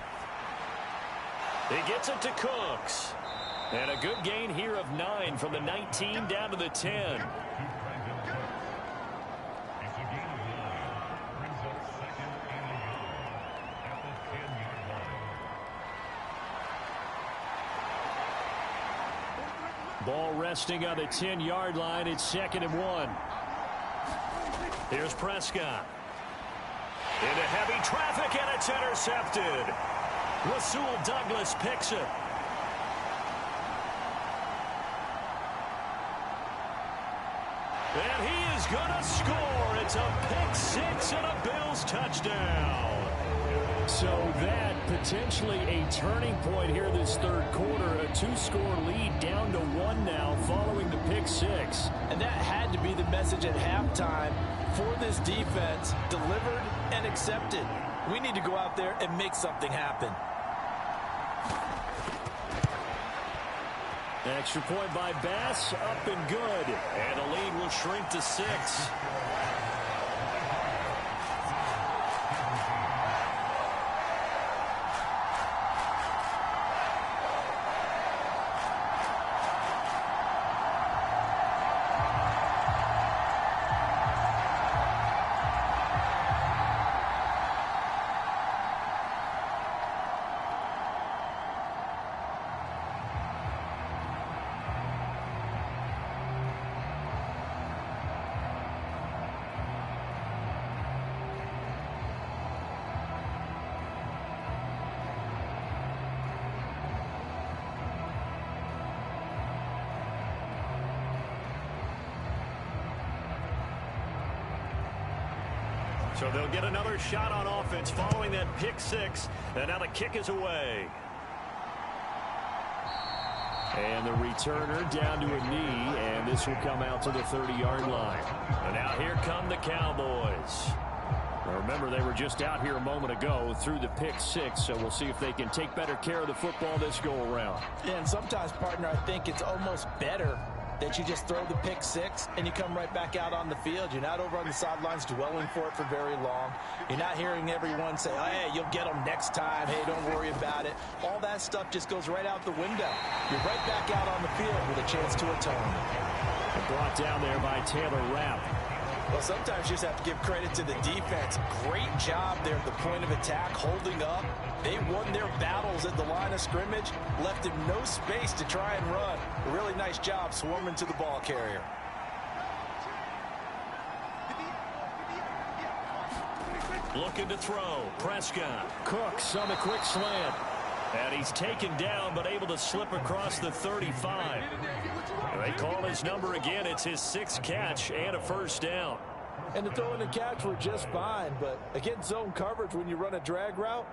He gets it to Cooks. And a good gain here of 9 from the 19 down to the 10. Ball resting on the 10-yard line. It's 2nd and 1. Here's Prescott. Into heavy traffic, and it's intercepted. Rasul Douglas picks it. And he is going to score. It's a pick six and a Bills touchdown. So that potentially a turning point here this third quarter. A 2-score lead down to 1 now following the pick six. And that had to be the message at halftime for this defense. Delivered and accepted. We need to go out there and make something happen. Extra point by Bass, up and good. And the lead will shrink to 6. So they'll get another shot on offense following that pick six. And now the kick is away. And the returner down to a knee. And this will come out to the 30-yard line. And now here come the Cowboys. Now remember, they were just out here a moment ago through the pick six. So we'll see if they can take better care of the football this go-around. Yeah, and sometimes, partner, I think it's almost better that you just throw the pick six and you come right back out on the field. You're not over on the sidelines dwelling for it for very long. You're not hearing everyone say, oh, hey, you'll get them next time. Hey, don't worry about it. All that stuff just goes right out the window. You're right back out on the field with a chance to atone. Brought down there by Taylor Rapp. Well, sometimes you just have to give credit to the defense. Great job there at the point of attack, holding up. They won their battles at the line of scrimmage, left him no space to try and run. A really nice job swarming to the ball carrier. Looking to throw. Prescott. Cooks on the quick slant. And he's taken down, but able to slip across the 35. They call his number again. It's his 6th catch and a first down. And the throw and the catch were just fine, but against zone coverage when you run a drag route,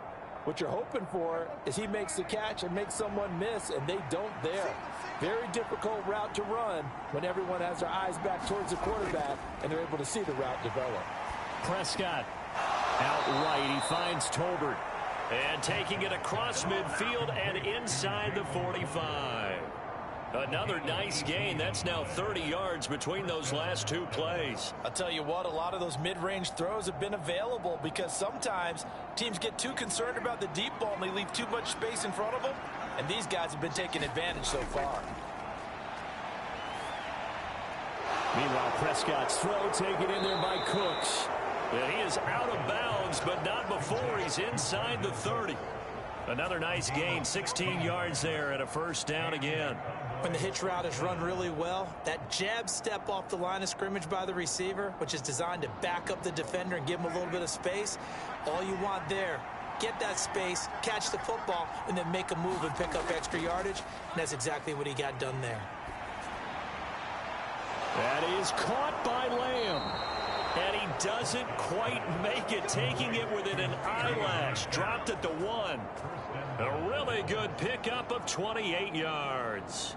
what you're hoping for is he makes the catch and makes someone miss, and they don't there. Very difficult route to run when everyone has their eyes back towards the quarterback and they're able to see the route develop. Prescott out right. He finds Tolbert. And taking it across midfield and inside the 45. Another nice gain. That's now 30 yards between those last 2 plays. I'll tell you what, a lot of those mid-range throws have been available because sometimes teams get too concerned about the deep ball and they leave too much space in front of them. And these guys have been taking advantage so far. Meanwhile, Prescott's throw taken in there by Cooks. And he is out of bounds, but not before he's inside the 30. Another nice gain, 16 yards there and a first down again. When the hitch route is run really well, that jab step off the line of scrimmage by the receiver, which is designed to back up the defender and give him a little bit of space, all you want there, get that space, catch the football, and then make a move and pick up extra yardage. And that's exactly what he got done there. That is caught by Lamb. And he doesn't quite make it, taking it within an eyelash. Dropped at the 1. A really good pickup of 28 yards.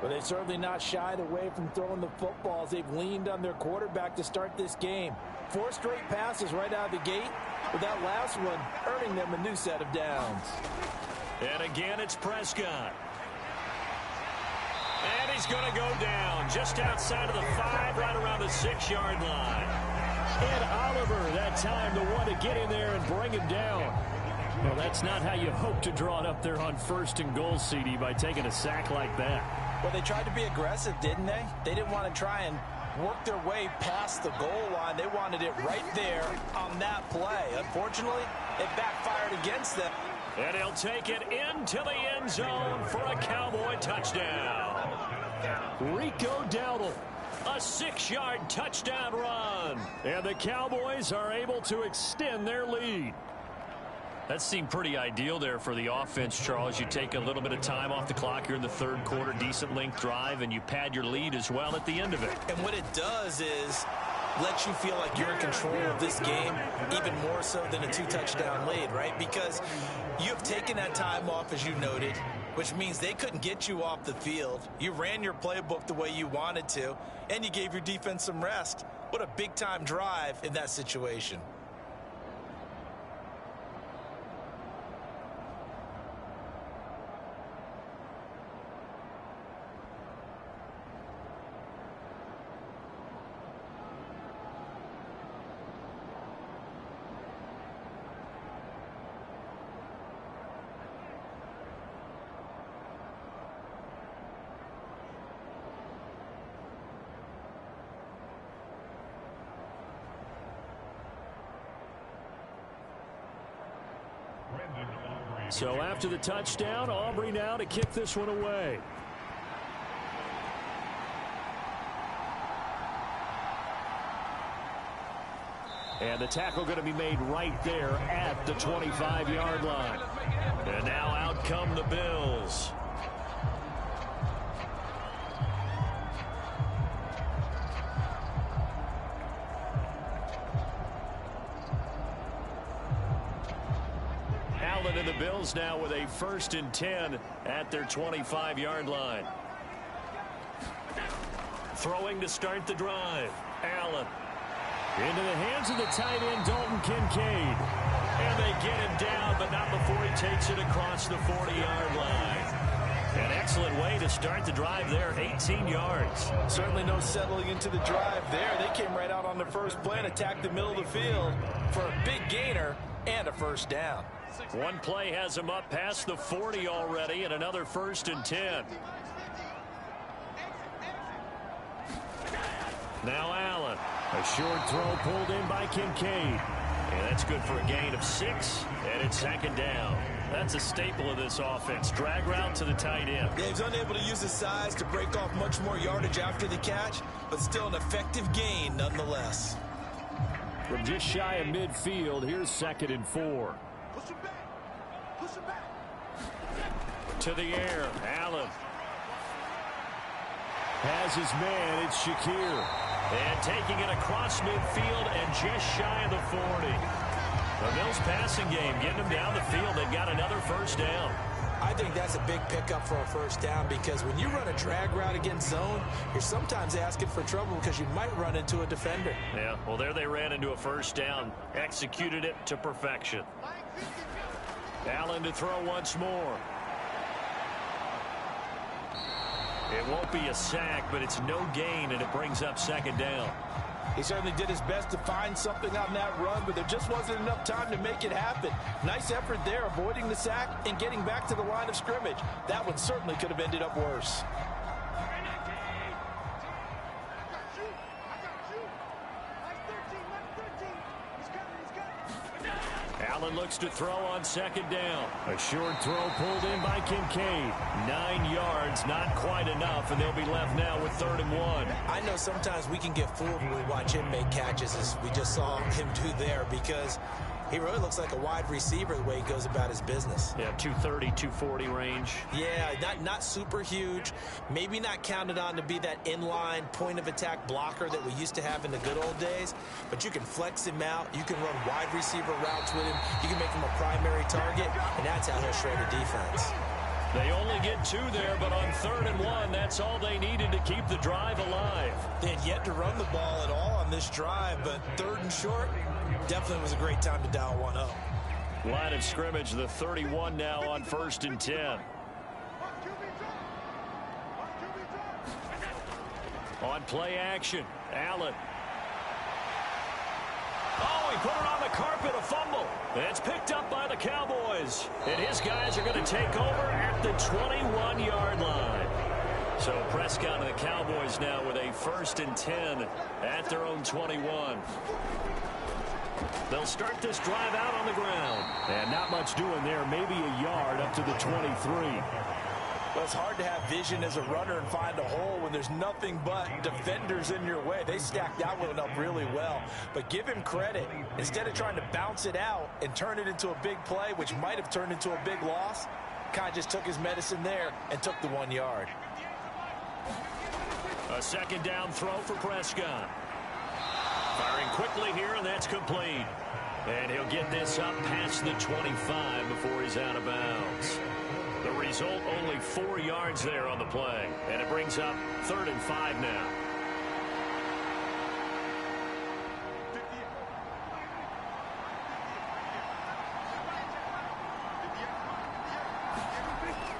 Well, they've certainly not shied away from throwing the footballs. They've leaned on their quarterback to start this game. 4 straight passes right out of the gate, with that last one earning them a new set of downs. And again, it's Prescott. And he's going to go down just outside of the 5, right around the 6-yard line. And Oliver, that time the one to get in there and bring him down. Well, that's not how you hope to draw it up there on 1st and goal, CD, by taking a sack like that. Well, they tried to be aggressive, didn't they? They didn't want to try and work their way past the goal line. They wanted it right there on that play. Unfortunately, it backfired against them. And he'll take it into the end zone for a Cowboy touchdown. Rico Dowdle, a 6-yard touchdown run. And the Cowboys are able to extend their lead. That seemed pretty ideal there for the offense, Charles. You take a little bit of time off the clock here in the 3rd quarter, decent length drive, and you pad your lead as well at the end of it. And what it does is let you feel like you're in control of this game, even more so than a 2-touchdown lead, right? Because you have taken that time off, as you noted, which means they couldn't get you off the field. You ran your playbook the way you wanted to, and you gave your defense some rest. What a big-time drive in that situation. So after the touchdown, Aubrey now to kick this one away. And the tackle going to be made right there at the 25-yard line. And now out come the Bills. Allen and the Bills now with a 1st and 10 at their 25-yard line. Throwing to start the drive. Allen. Into the hands of the tight end, Dalton Kincaid. And they get him down, but not before he takes it across the 40-yard line. An excellent way to start the drive there, 18 yards. Certainly no settling into the drive there. They came right out on the first play and attacked the middle of the field for a big gainer and a 1st down. One play has him up past the 40 already, and another 1st and 10. Now Allen. A short throw pulled in by Kincaid. And that's good for a gain of 6, and it's 2nd down. That's a staple of this offense. Drag route to the tight end. Yeah, he's unable to use his size to break off much more yardage after the catch, but still an effective gain nonetheless. From just shy of midfield, here's 2nd and 4. To the air, Allen. Has his man, it's Shakir. And taking it across midfield and just shy of the 40. The Bills passing game, getting them down the field. They've got another 1st down. I think that's a big pickup for a 1st down because when you run a drag route against zone, you're sometimes asking for trouble because you might run into a defender. Yeah, well, there they ran into a 1st down. Executed it to perfection. Allen to throw once more. It won't be a sack, but it's no gain, and it brings up 2nd down. He certainly did his best to find something on that run, but there just wasn't enough time to make it happen. Nice effort there, avoiding the sack and getting back to the line of scrimmage. That one certainly could have ended up worse. Allen looks to throw on 2nd down. A short throw pulled in by Kincaid. 9 yards, not quite enough, and they'll be left now with 3rd and 1. I know sometimes we can get fooled when we watch him make catches, as we just saw him do there, because he really looks like a wide receiver the way he goes about his business. Yeah, 230, 240 range. Yeah, not super huge. Maybe not counted on to be that inline point-of-attack blocker that we used to have in the good old days. But you can flex him out. You can run wide receiver routes with him. You can make him a primary target, and that's how he'll shred a defense. They only get 2 there, but on 3rd and 1, that's all they needed to keep the drive alive. They had yet to run the ball at all on this drive, but 3rd and short, definitely was a great time to dial one up. Line of scrimmage, the 31 now on 1st and 10. On play action, Allen. Oh, he put it on the carpet, a fumble. It's picked up by the Cowboys. And his guys are going to take over at the 21-yard line. So Prescott and the Cowboys now with a 1st and 10 at their own 21. They'll start this drive out on the ground. And not much doing there. Maybe a yard up to the 23. Well, it's hard to have vision as a runner and find a hole when there's nothing but defenders in your way. They stacked that one up really well. But give him credit. Instead of trying to bounce it out and turn it into a big play, which might have turned into a big loss, kind of just took his medicine there and took the 1 yard. A 2nd down throw for Prescott. Firing quickly here, and that's complete. And he'll get this up past the 25 before he's out of bounds. The result, only 4 yards there on the play. And it brings up 3rd and 5 now.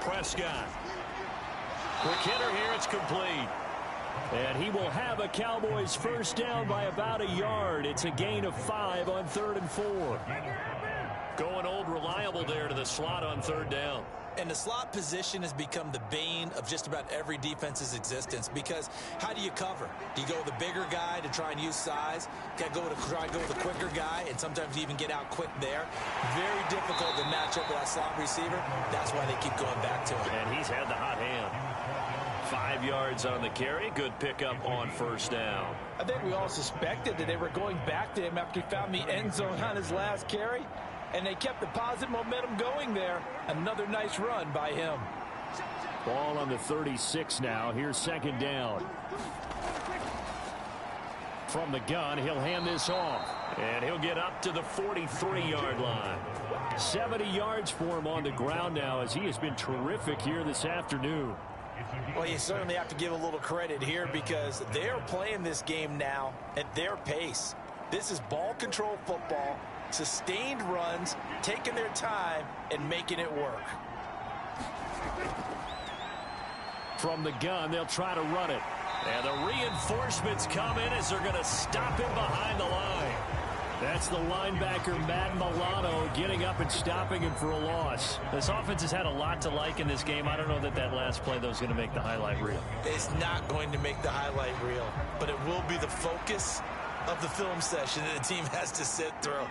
Prescott. Quick hitter here, it's complete. And he will have a Cowboys 1st down by about a yard. It's a gain of 5 on 3rd and 4. Going old reliable there to the slot on 3rd down. And the slot position has become the bane of just about every defense's existence, because how do you cover? Do you go with the bigger guy to try and use size? Got to try and go with the quicker guy, and sometimes you even get out quick there. Very difficult to match up with that slot receiver. That's why they keep going back to him. And he's had the hot hand. 5 yards on the carry. Good pickup on 1st down. I think we all suspected that they were going back to him after he found the end zone on his last carry. And they kept the positive momentum going there. Another nice run by him. Ball on the 36 now. Here's 2nd down. From the gun, he'll hand this off. And he'll get up to the 43-yard line. 70 yards for him on the ground now, as he has been terrific here this afternoon. Well, you certainly have to give a little credit here, because they're playing this game now at their pace. This is ball control football. Sustained runs, taking their time, and making it work. From the gun, they'll try to run it. And the reinforcements come in as they're going to stop him behind the line. That's the linebacker, Madden getting up and stopping him for a loss. This offense has had a lot to like in this game. I don't know that that last play, though, is going to make the highlight reel. It's not going to make the highlight reel, but it will be the focus of the film session that the team has to sit through.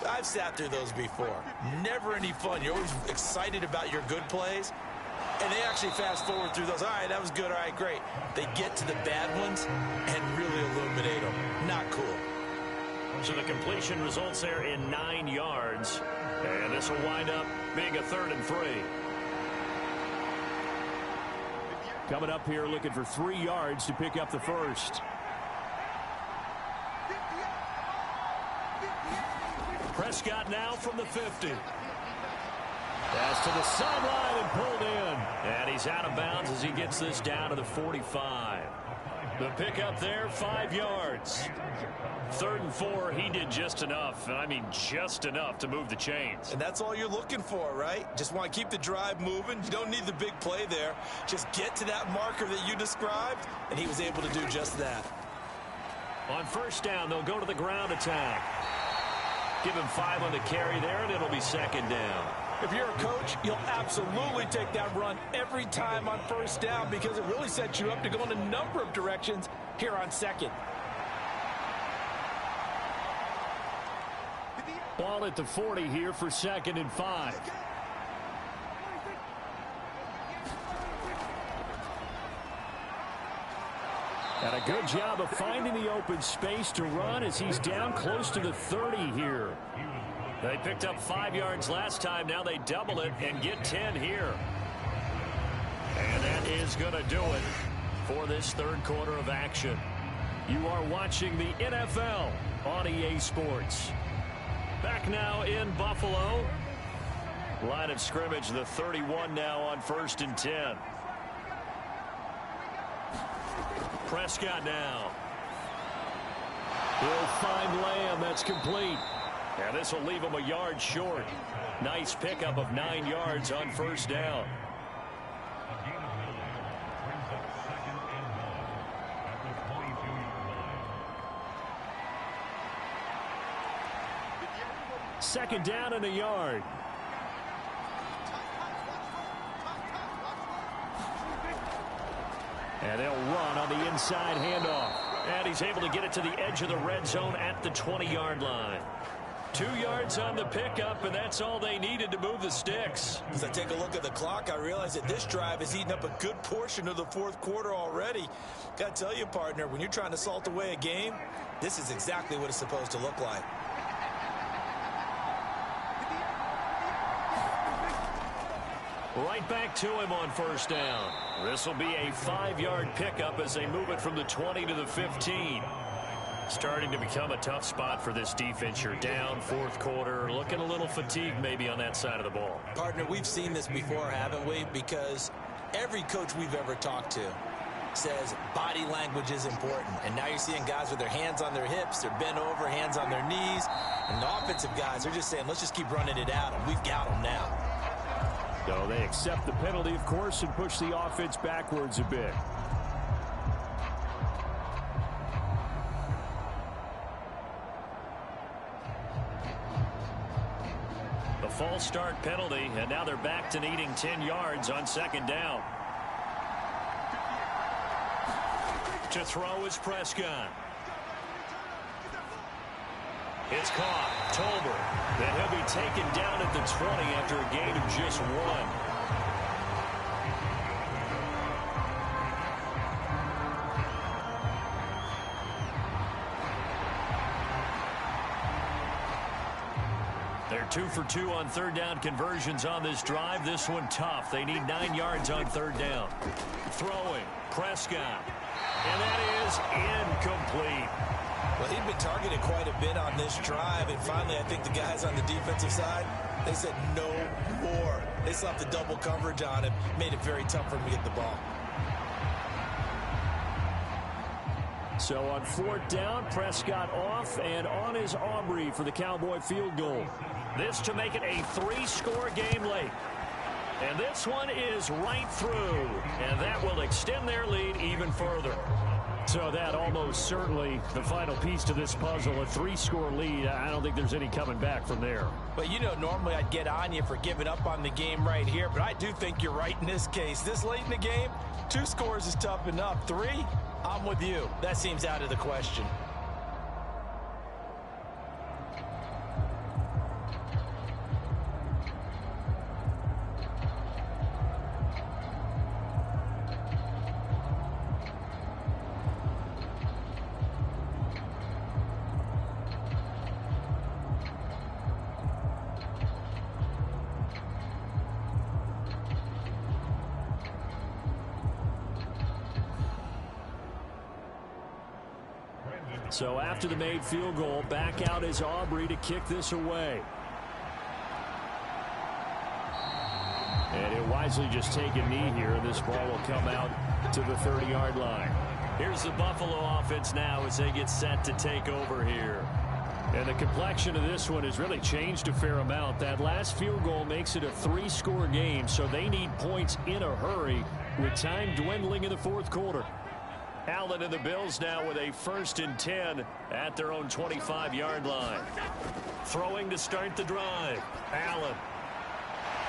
I've sat through those before. Never any fun. You're always excited about your good plays, and they actually fast forward through those. All right, that was good. All right, great. They get to the bad ones and really illuminate them. Not cool. So the completion results there in 9 yards, and this will wind up being a 3rd and 3. Coming up here looking for 3 yards to pick up the 1st. Prescott now from the 50. Pass to the sideline and pulled in. And he's out of bounds as he gets this down to the 45. The pickup there, 5 yards. 3rd and 4, he did just enough, and I mean just enough to move the chains. And that's all you're looking for, right? Just want to keep the drive moving. You don't need the big play there. Just get to that marker that you described, and he was able to do just that. On 1st down, they'll go to the ground attack. Give him 5 on the carry there, and it'll be 2nd down. If you're a coach, you'll absolutely take that run every time on 1st down, because it really sets you up to go in a number of directions here on 2nd. Ball at the 40 here for 2nd and 5. And a good job of finding the open space to run as he's down close to the 30 here. They picked up 5 yards last time. Now they double it and get 10 here. And that is going to do it for this 3rd quarter of action. You are watching the NFL on EA Sports. Back now in Buffalo. Line of scrimmage, the 31 now on 1st and 10. Prescott now. He'll find Lamb. That's complete. And this will leave him a yard short. Nice pickup of 9 yards on 1st down. Second down and a yard. And they'll run on the inside handoff. And he's able to get it to the edge of the red zone at the 20-yard line. 2 yards on the pickup, and that's all they needed to move the sticks. As I take a look at the clock, I realize that this drive has eaten up a good portion of the fourth quarter already. Got to tell you, partner, when you're trying to salt away a game, this is exactly what it's supposed to look like. Right back to him on first down. This will be a 5-yard pickup as they move it from the 20 to the 15. Starting to become a tough spot for this defense. You're down fourth quarter, looking a little fatigued maybe on that side of the ball. Partner, we've seen this before, haven't we? Because every coach we've ever talked to says body language is important. And now you're seeing guys with their hands on their hips, they're bent over, hands on their knees. And the offensive guys are just saying, let's just keep running it at them. We've got them now. So they accept the penalty, of course, and push the offense backwards a bit. The false start penalty, and now they're back to needing 10 yards on second down. To throw is Prescott. It's caught. Tolbert. Then he'll be taken down at the 20 after a gain of just 1. They're 2 for 2 on third down conversions on this drive. This one tough. They need 9 yards on third down. Throwing. Prescott. And that is incomplete. Well, he'd been targeted quite a bit on this drive, and finally I think the guys on the defensive side, they said no more. They slapped the double coverage on him, made it very tough for him to get the ball. So on fourth down, Prescott off, and on is Aubrey for the Cowboy field goal. This to make it a 3-score game late. And this one is right through, and that will extend their lead even further. So that almost certainly the final piece to this puzzle, a 3-score lead. I don't think there's any coming back from there. But, you know, normally I'd get on you for giving up on the game right here, but I do think you're right in this case. This late in the game, 2 scores is tough enough. 3, I'm with you. That seems out of the question. So after the made field goal, back out is Aubrey to kick this away. And he'll wisely just take a knee here, and this ball will come out to the 30-yard line. Here's the Buffalo offense now as they get set to take over here. And the complexion of this one has really changed a fair amount. That last field goal makes it a 3-score game, so they need points in a hurry with time dwindling in the fourth quarter. Allen and the Bills now with a 1st and 10 at their own 25-yard line. Throwing to start the drive. Allen.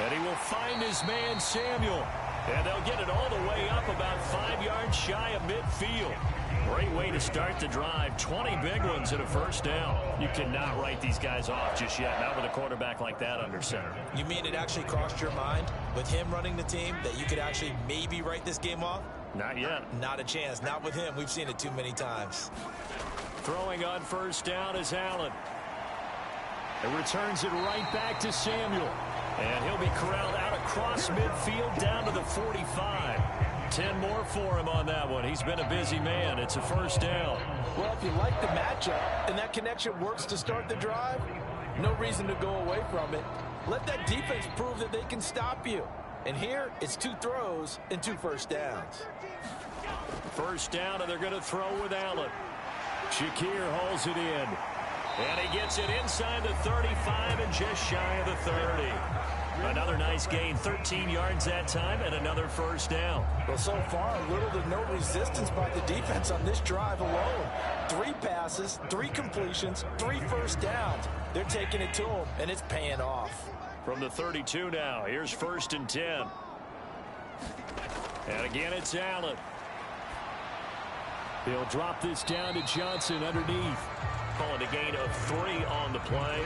And he will find his man Samuel. And they'll get it all the way up about 5 yards shy of midfield. Great way to start the drive. 20 big ones and a 1st down. You cannot write these guys off just yet. Not with a quarterback like that under center. You mean it actually crossed your mind with him running the team that you could actually maybe write this game off? Not yet. Not a chance. Not with him. We've seen it too many times. Throwing on 1st down is Allen. And returns it right back to Samuel. And he'll be corralled out across midfield down to the 45. 10 more for him on that one. He's been a busy man. It's a 1st down. Well, if you like the matchup and that connection works to start the drive, no reason to go away from it. Let that defense prove that they can stop you. And here, it's 2 throws and 2 1st downs. 1st down, and they're going to throw with Allen. Shakir hauls it in. And he gets it inside the 35 and just shy of the 30. Another nice gain, 13 yards that time, and another first down. Well, so far, little to no resistance by the defense on this drive alone. 3 passes, 3 completions, 3 first downs. They're taking it to him, and it's paying off. From the 32 now, here's 1st and 10. And again, it's Allen. He'll drop this down to Johnson underneath. Calling a gain of 3 on the play,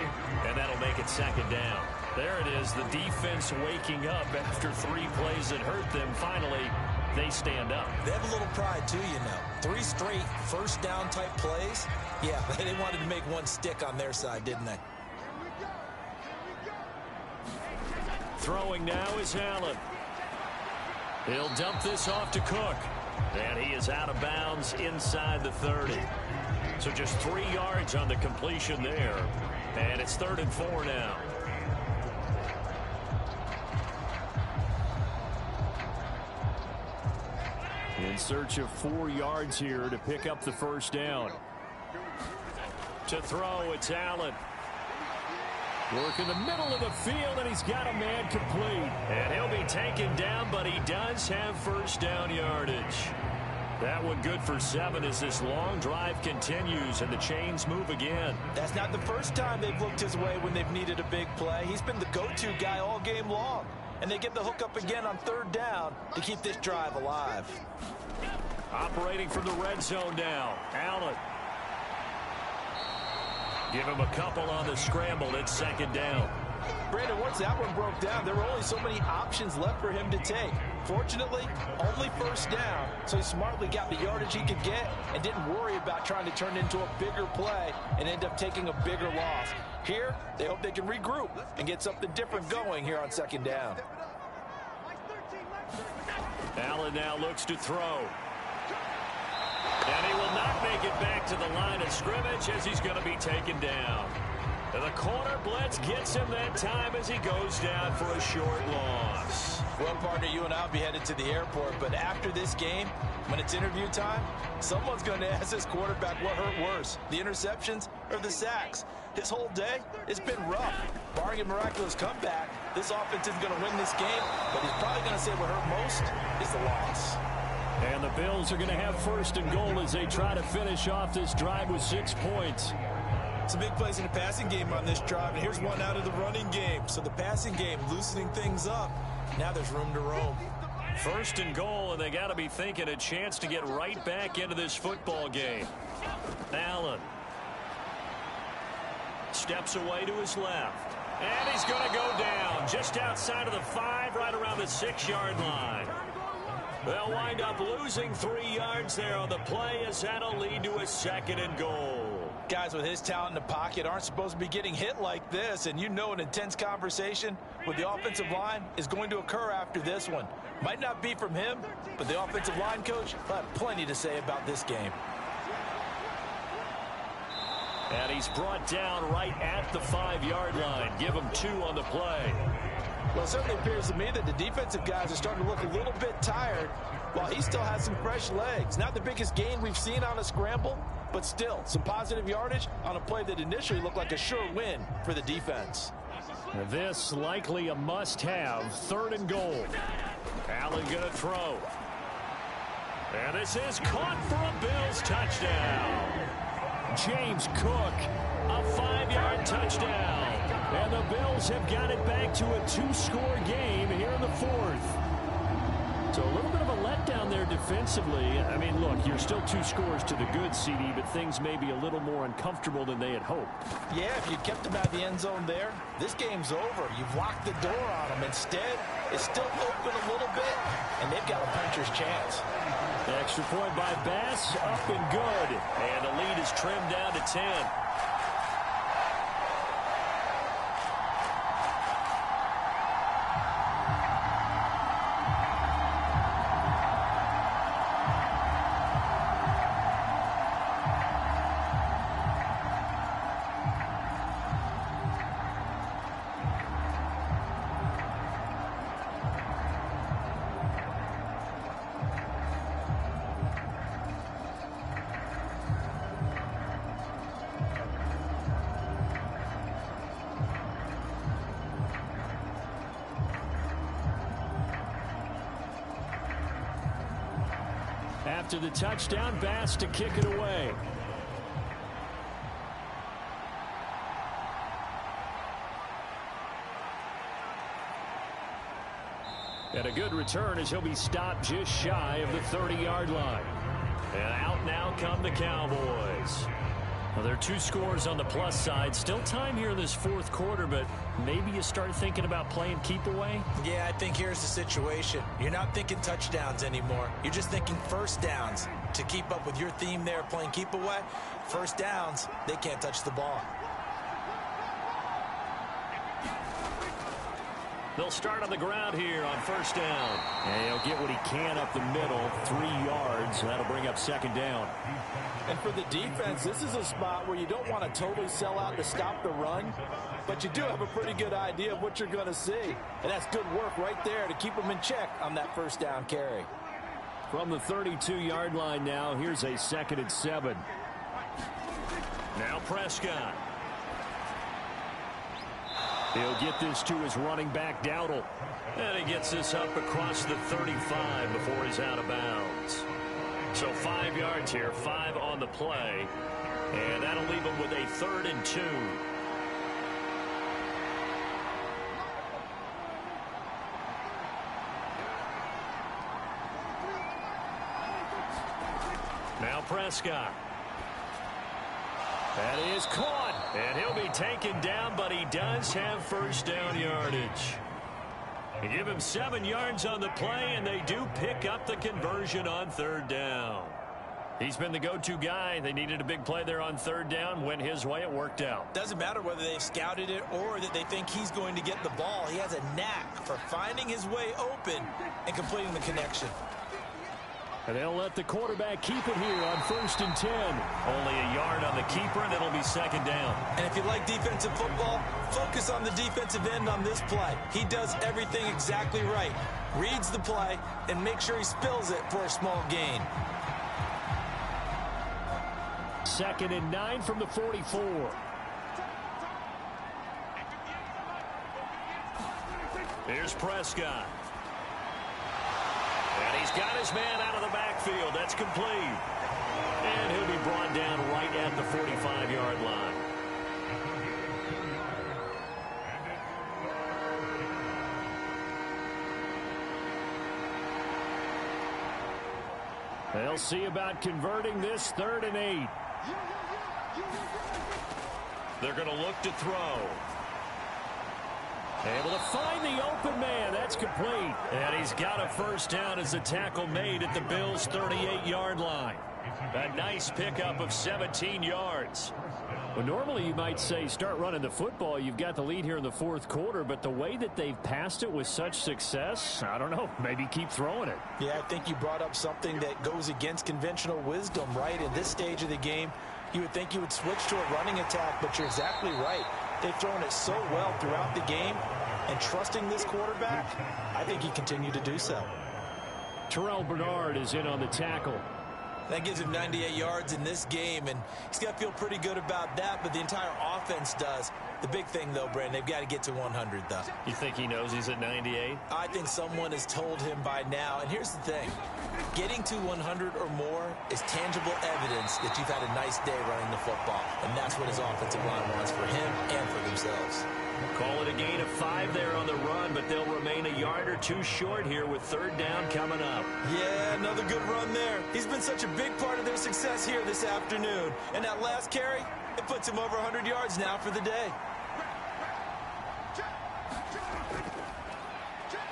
and that'll make it 2nd down. There it is, the defense waking up after 3 plays that hurt them. Finally, they stand up. They have a little pride, too, you know. 3 straight first down type plays. Yeah, they wanted to make one stick on their side, didn't they? Throwing now is Allen. He'll dump this off to Cook. And he is out of bounds inside the 30. So just 3 yards on the completion there. And it's 3rd and 4 now. In search of 4 yards here to pick up the first down. To throw, it's Allen. Work in the middle of the field, and he's got a man complete. And he'll be taken down, but he does have first down yardage. That one good for 7 as this long drive continues and the chains move again. That's not the first time they've looked his way when they've needed a big play. He's been the go-to guy all game long. And they get the hook up again on 3rd down to keep this drive alive. Operating from the red zone now, Allen. Give him a couple on the scramble. It's 2nd down. Brandon, once that one broke down, there were only so many options left for him to take. Fortunately, only first down, so he smartly got the yardage he could get and didn't worry about trying to turn it into a bigger play and end up taking a bigger loss. Here, they hope they can regroup and get something different going here on 2nd down. Allen now looks to throw. And he will not make it back to the line of scrimmage as he's going to be taken down. And the corner blitz gets him that time as he goes down for a short loss. Well, partner, you and I will be headed to the airport, but after this game, when it's interview time, someone's going to ask this quarterback what hurt worse, the interceptions or the sacks. His whole day, it's been rough. Barring a miraculous comeback, this offense isn't going to win this game, but he's probably going to say what hurt most is the loss. And the Bills are going to have 1st and goal as they try to finish off this drive with 6 points. Some big plays in the passing game on this drive, and here's one out of the running game. So the passing game loosening things up. Now there's room to roam. 1st and goal, and they got to be thinking a chance to get right back into this football game. Allen steps away to his left. And he's going to go down just outside of the 5, right around the 6-yard line. They'll wind up losing 3 yards there on the play as that'll lead to a 2nd and goal. Guys with his talent in the pocket aren't supposed to be getting hit like this, and you know an intense conversation with the offensive line is going to occur after this one. Might not be from him, but the offensive line coach will have plenty to say about this game. And he's brought down right at the 5-yard line. Give him 2 on the play. Well, it certainly appears to me that the defensive guys are starting to look a little bit tired while he still has some fresh legs. Not the biggest gain we've seen on a scramble, but still some positive yardage on a play that initially looked like a sure win for the defense. This likely a must-have 3rd and goal. Allen going to throw. And this is caught for a Bills touchdown. James Cook, a 5-yard touchdown. And the Bills have got it back to a 2-score game here in the 4th. So a little bit of a letdown there defensively. I mean, look, you're still 2 scores to the good, CD, but things may be a little more uncomfortable than they had hoped. Yeah, if you kept them out of the end zone there, this game's over. You've locked the door on them. Instead, it's still open a little bit, and they've got a puncher's chance. Extra point by Bass, up and good. And the lead is trimmed down to 10. after the touchdown. Bass to kick it away. And a good return as he'll be stopped just shy of the 30-yard line. And out now come the Cowboys. Well, there are 2 scores on the plus side. Still time here in this fourth quarter, but maybe you start thinking about playing keep away? Yeah, I think here's the situation. You're not thinking touchdowns anymore. You're just thinking first downs. To keep up with your theme there, playing keep away, first downs, they can't touch the ball. They'll start on the ground here on first down. And he'll get what he can up the middle, 3 yards. That'll bring up second down. And for the defense, this is a spot where you don't want to totally sell out to stop the run, but you do have a pretty good idea of what you're going to see. And that's good work right there to keep them in check on that first down carry. From the 32-yard line now, here's a 2nd and 7. Now Prescott. He'll get this to his running back, Dowdle. And he gets this up across the 35 before he's out of bounds. So 5 yards here, 5 on the play. And that'll leave him with a 3rd and 2. Now Prescott. That is caught. And he'll be taken down, but he does have first down yardage. They give him 7 yards on the play, and they do pick up the conversion on 3rd down. He's been the go-to guy. They needed a big play there on 3rd down. Went his way. It worked out. Doesn't matter whether they've scouted it or that they think he's going to get the ball. He has a knack for finding his way open and completing the connection. And they'll let the quarterback keep it here on 1st and 10. Only a yard on the keeper, and it'll be 2nd down. And if you like defensive football, focus on the defensive end on this play. He does everything exactly right. Reads the play and makes sure he spills it for a small gain. 2nd and 9 from the 44. Here's Prescott. And he's got his man out of the backfield. That's complete. And he'll be brought down right at the 45-yard line. They'll see about converting this 3rd and 8. They're going to look to throw. Able to find the open man. That's complete. And he's got a first down as the tackle made at the Bills' 38-yard line. A nice pickup of 17 yards. Well, normally you might say start running the football. You've got the lead here in the 4th quarter, but the way that they've passed it with such success, I don't know, maybe keep throwing it. Yeah, I think you brought up something that goes against conventional wisdom, right? In this stage of the game, you would think you would switch to a running attack, but you're exactly right. They've thrown it so well throughout the game, and trusting this quarterback, I think he continued to do so. Terrell Bernard is in on the tackle. That gives him 98 yards in this game, and he's got to feel pretty good about that, but the entire offense does. The big thing, though, Brandon, they've got to get to 100, though. You think he knows he's at 98? I think someone has told him by now, and here's the thing. Getting to 100 or more is tangible evidence that you've had a nice day running the football, and that's what his offensive line wants for him and for themselves. Call it a gain of 5 there on the run, but they'll remain a yard or 2 short here with 3rd down coming up. Yeah, another good run there. He's been such a big part of their success here this afternoon. And that last carry, it puts him over 100 yards now for the day.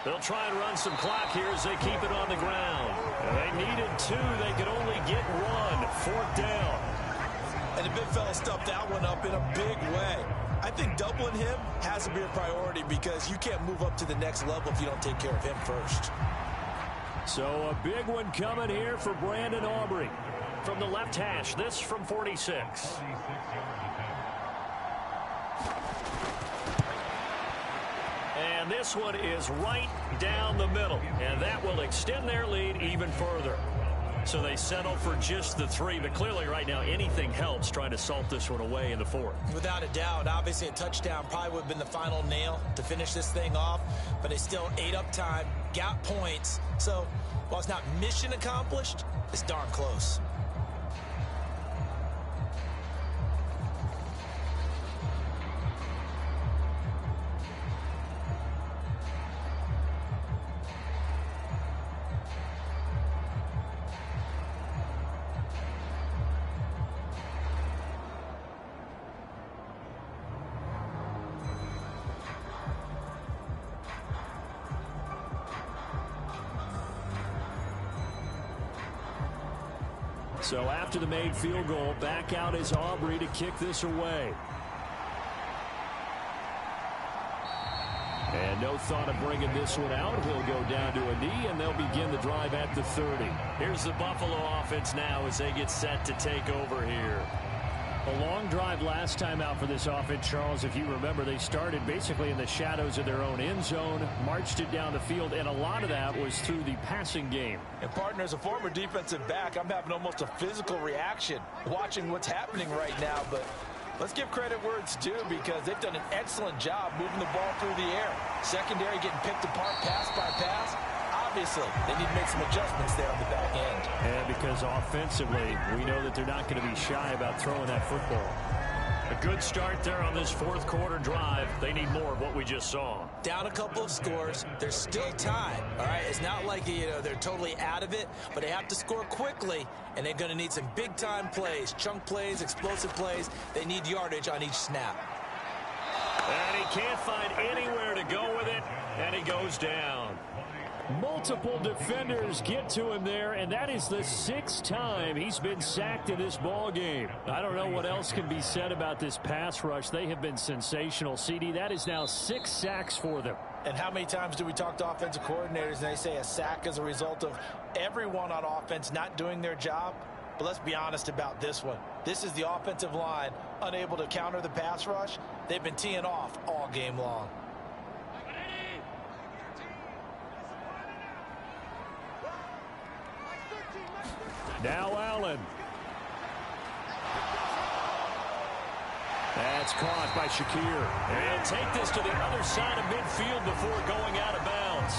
They'll try and run some clock here as they keep it on the ground. And they needed 2. They could only get 1. 4th down. And the big fella stuffed that one up in a big way. I think doubling him has to be a priority because you can't move up to the next level if you don't take care of him first. So a big one coming here for Brandon Aubrey. From the left hash, this from 46. And this one is right down the middle. And that will extend their lead even further. So they settle for just the 3, but clearly right now anything helps trying to salt this one away in the 4th. Without a doubt, obviously a touchdown probably would have been the final nail to finish this thing off, but they still ate up time, got points. So while it's not mission accomplished, it's darn close. So after the made field goal, back out is Aubrey to kick this away. And no thought of bringing this one out. He'll go down to a knee, and they'll begin the drive at the 30. Here's the Buffalo offense now as they get set to take over here. A long drive last time out for this offense, Charles. If you remember, they started basically in the shadows of their own end zone, marched it down the field, and a lot of that was through the passing game. And partner, as a former defensive back, I'm having almost a physical reaction watching what's happening right now. But let's give credit where it's due, because they've done an excellent job moving the ball through the air. Secondary getting picked apart pass by pass. Obviously, they need to make some adjustments there on the back end. And because offensively, we know that they're not going to be shy about throwing that football. A good start there on this fourth quarter drive. They need more of what we just saw. Down a couple of scores. There's still time, all right? It's not like, they're totally out of it, but they have to score quickly, and they're going to need some big-time plays, chunk plays, explosive plays. They need yardage on each snap. And he can't find anywhere to go with it, and he goes down. Multiple defenders get to him there, and that is the 6th time he's been sacked in this ball game. I don't know what else can be said about this pass rush. They have been sensational. CD, that is now 6 sacks for them. And how many times do we talk to offensive coordinators and they say a sack is a result of everyone on offense not doing their job? But let's be honest about this one. This is the offensive line unable to counter the pass rush. They've been teeing off all game long. Now Allen. That's caught by Shakir. And take this to the other side of midfield before going out of bounds.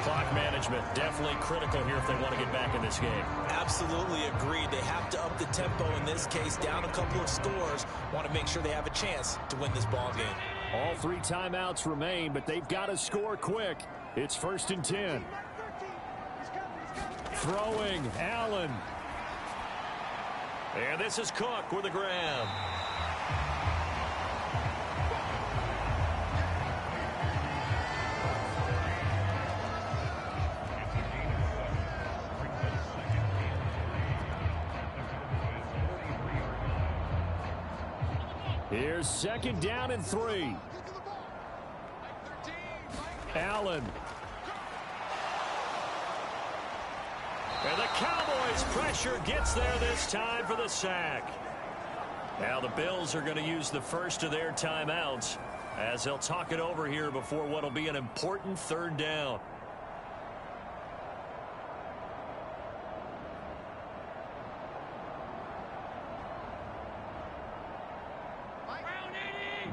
Clock management definitely critical here if they want to get back in this game. Absolutely agreed. They have to up the tempo in this case, down a couple of scores. Want to make sure they have a chance to win this ball game. All 3 timeouts remain, but they've got to score quick. It's 1st and 10. Throwing, Allen. And this is Cook with the grab. Here's 2nd down and 3. Allen. And the Cowboys pressure gets there this time for the sack. Now the Bills are going to use the first of their timeouts as they'll talk it over here before what will be an important 3rd down.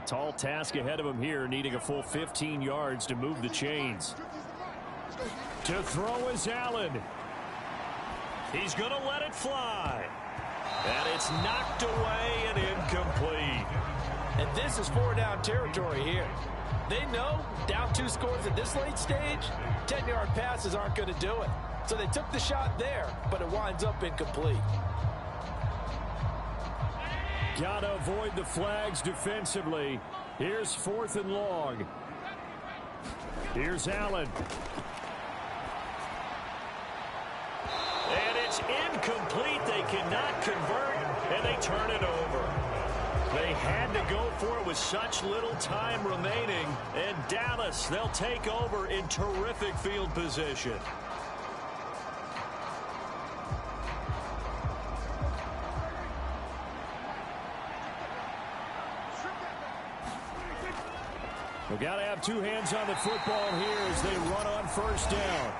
Tall task ahead of him here, needing a full 15 yards to move the chains. To throw is Allen. He's going to let it fly. And it's knocked away and incomplete. And this is 4-down territory here. They know down 2 scores at this late stage, 10-yard passes aren't going to do it. So they took the shot there, but it winds up incomplete. Got to avoid the flags defensively. Here's 4th and long. Here's Allen. And it's incomplete. They cannot convert, and they turn it over. They had to go for it with such little time remaining. And Dallas, they'll take over in terrific field position. We've got to have 2 hands on the football here as they run on 1st down.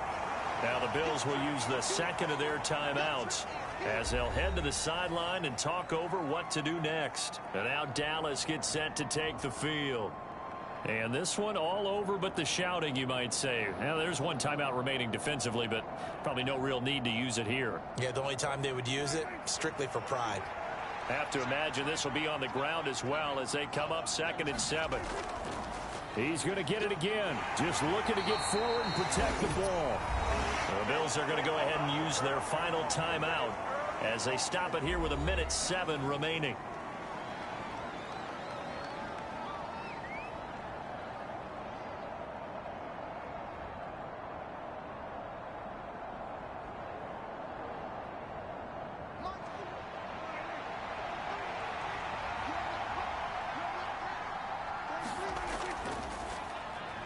Now the Bills will use the 2nd of their timeouts as they'll head to the sideline and talk over what to do next. And now Dallas gets set to take the field. And this one all over but the shouting, you might say. Now, there's one timeout remaining defensively, but probably no real need to use it here. Yeah, the only time they would use it, strictly for pride. Have to imagine this will be on the ground as well as they come up 2nd and 7. He's going to get it again. Just looking to get forward and protect the ball. The Bills are going to go ahead and use their final timeout as they stop it here with 1:07 remaining.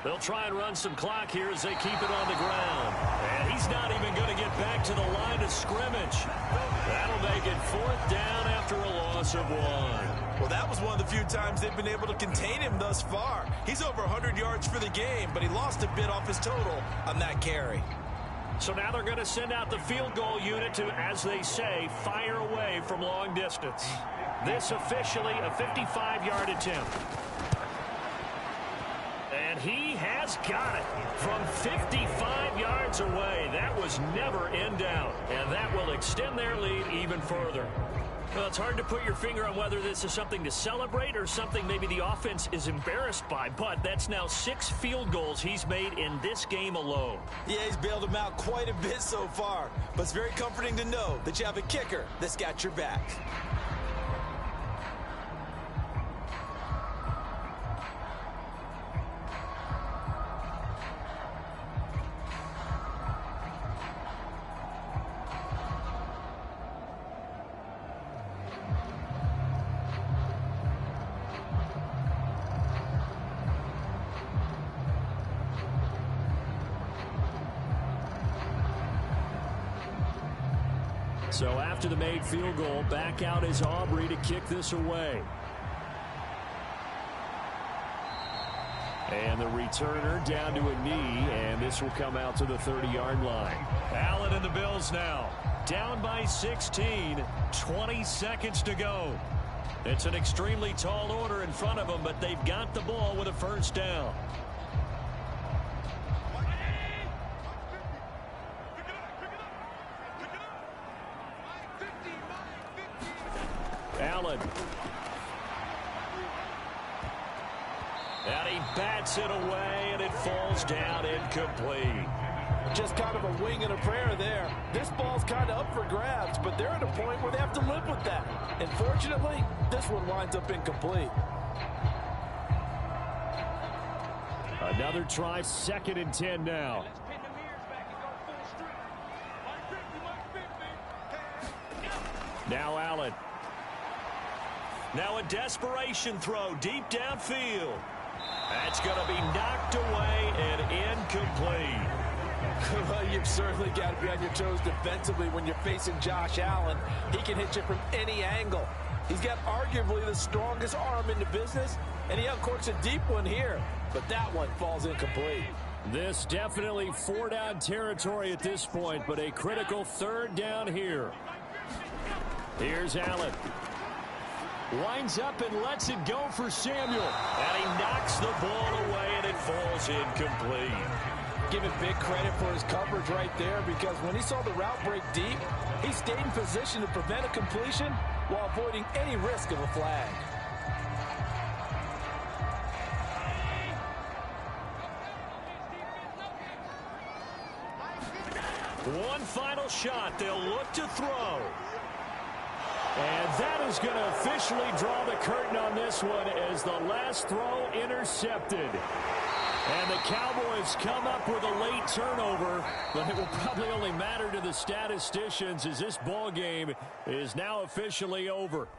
They'll try and run some clock here as they keep it on the ground. And he's not even going to get back to the line of scrimmage. That'll make it 4th down after a loss of 1. Well, that was one of the few times they've been able to contain him thus far. He's over 100 yards for the game, but he lost a bit off his total on that carry. So now they're going to send out the field goal unit to, as they say, fire away from long distance. This officially a 55-yard attempt. And he has got it from 55 yards away. That was never in doubt. And that will extend their lead even further. Well, it's hard to put your finger on whether this is something to celebrate or something maybe the offense is embarrassed by. But that's now 6 field goals he's made in this game alone. Yeah, he's bailed them out quite a bit so far. But it's very comforting to know that you have a kicker that's got your back. So after the made field goal, back out is Aubrey to kick this away. And the returner down to a knee, and this will come out to the 30-yard line. Allen and the Bills now down by 16, 20 seconds to go. It's an extremely tall order in front of them, but they've got the ball with a 1st down. Allen. And he bats it away, and it falls down incomplete. Just kind of a wing and a prayer there. This ball's kind of up for grabs, but they're at a point where they have to live with that. And fortunately, this one winds up incomplete. Another try, 2nd and 10 now. Now Allen. Now a desperation throw deep downfield. That's going to be knocked away and incomplete. Well, you've certainly got to be on your toes defensively when you're facing Josh Allen. He can hit you from any angle. He's got arguably the strongest arm in the business, and he uncorks a deep one here. But that one falls incomplete. This definitely 4-down territory at this point, but a critical 3rd down here. Here's Allen. Winds up and lets it go for Samuel. And he knocks the ball away, and it falls incomplete. Give him big credit for his coverage right there, because when he saw the route break deep, he stayed in position to prevent a completion while avoiding any risk of a flag. One final shot. They'll look to throw. And that is going to officially draw the curtain on this one as the last throw intercepted. And the Cowboys come up with a late turnover, but it will probably only matter to the statisticians as this ball game is now officially over.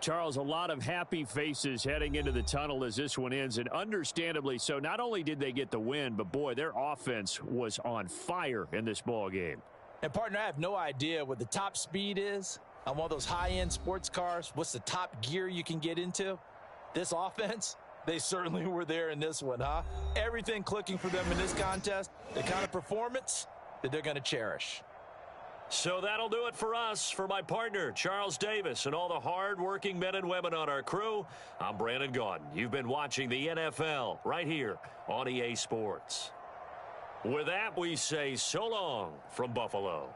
Charles, a lot of happy faces heading into the tunnel as this one ends, and understandably so. Not only did they get the win, but boy, their offense was on fire in this ball game. And, partner, I have no idea what the top speed is on one of those high-end sports cars. What's the top gear you can get into? This offense, they certainly were there in this one, huh? Everything clicking for them in this contest, the kind of performance that they're going to cherish. So that'll do it for us. For my partner, Charles Davis, and all the hard-working men and women on our crew, I'm Brandon Gaudin. You've been watching the NFL right here on EA Sports. With that, we say so long from Buffalo.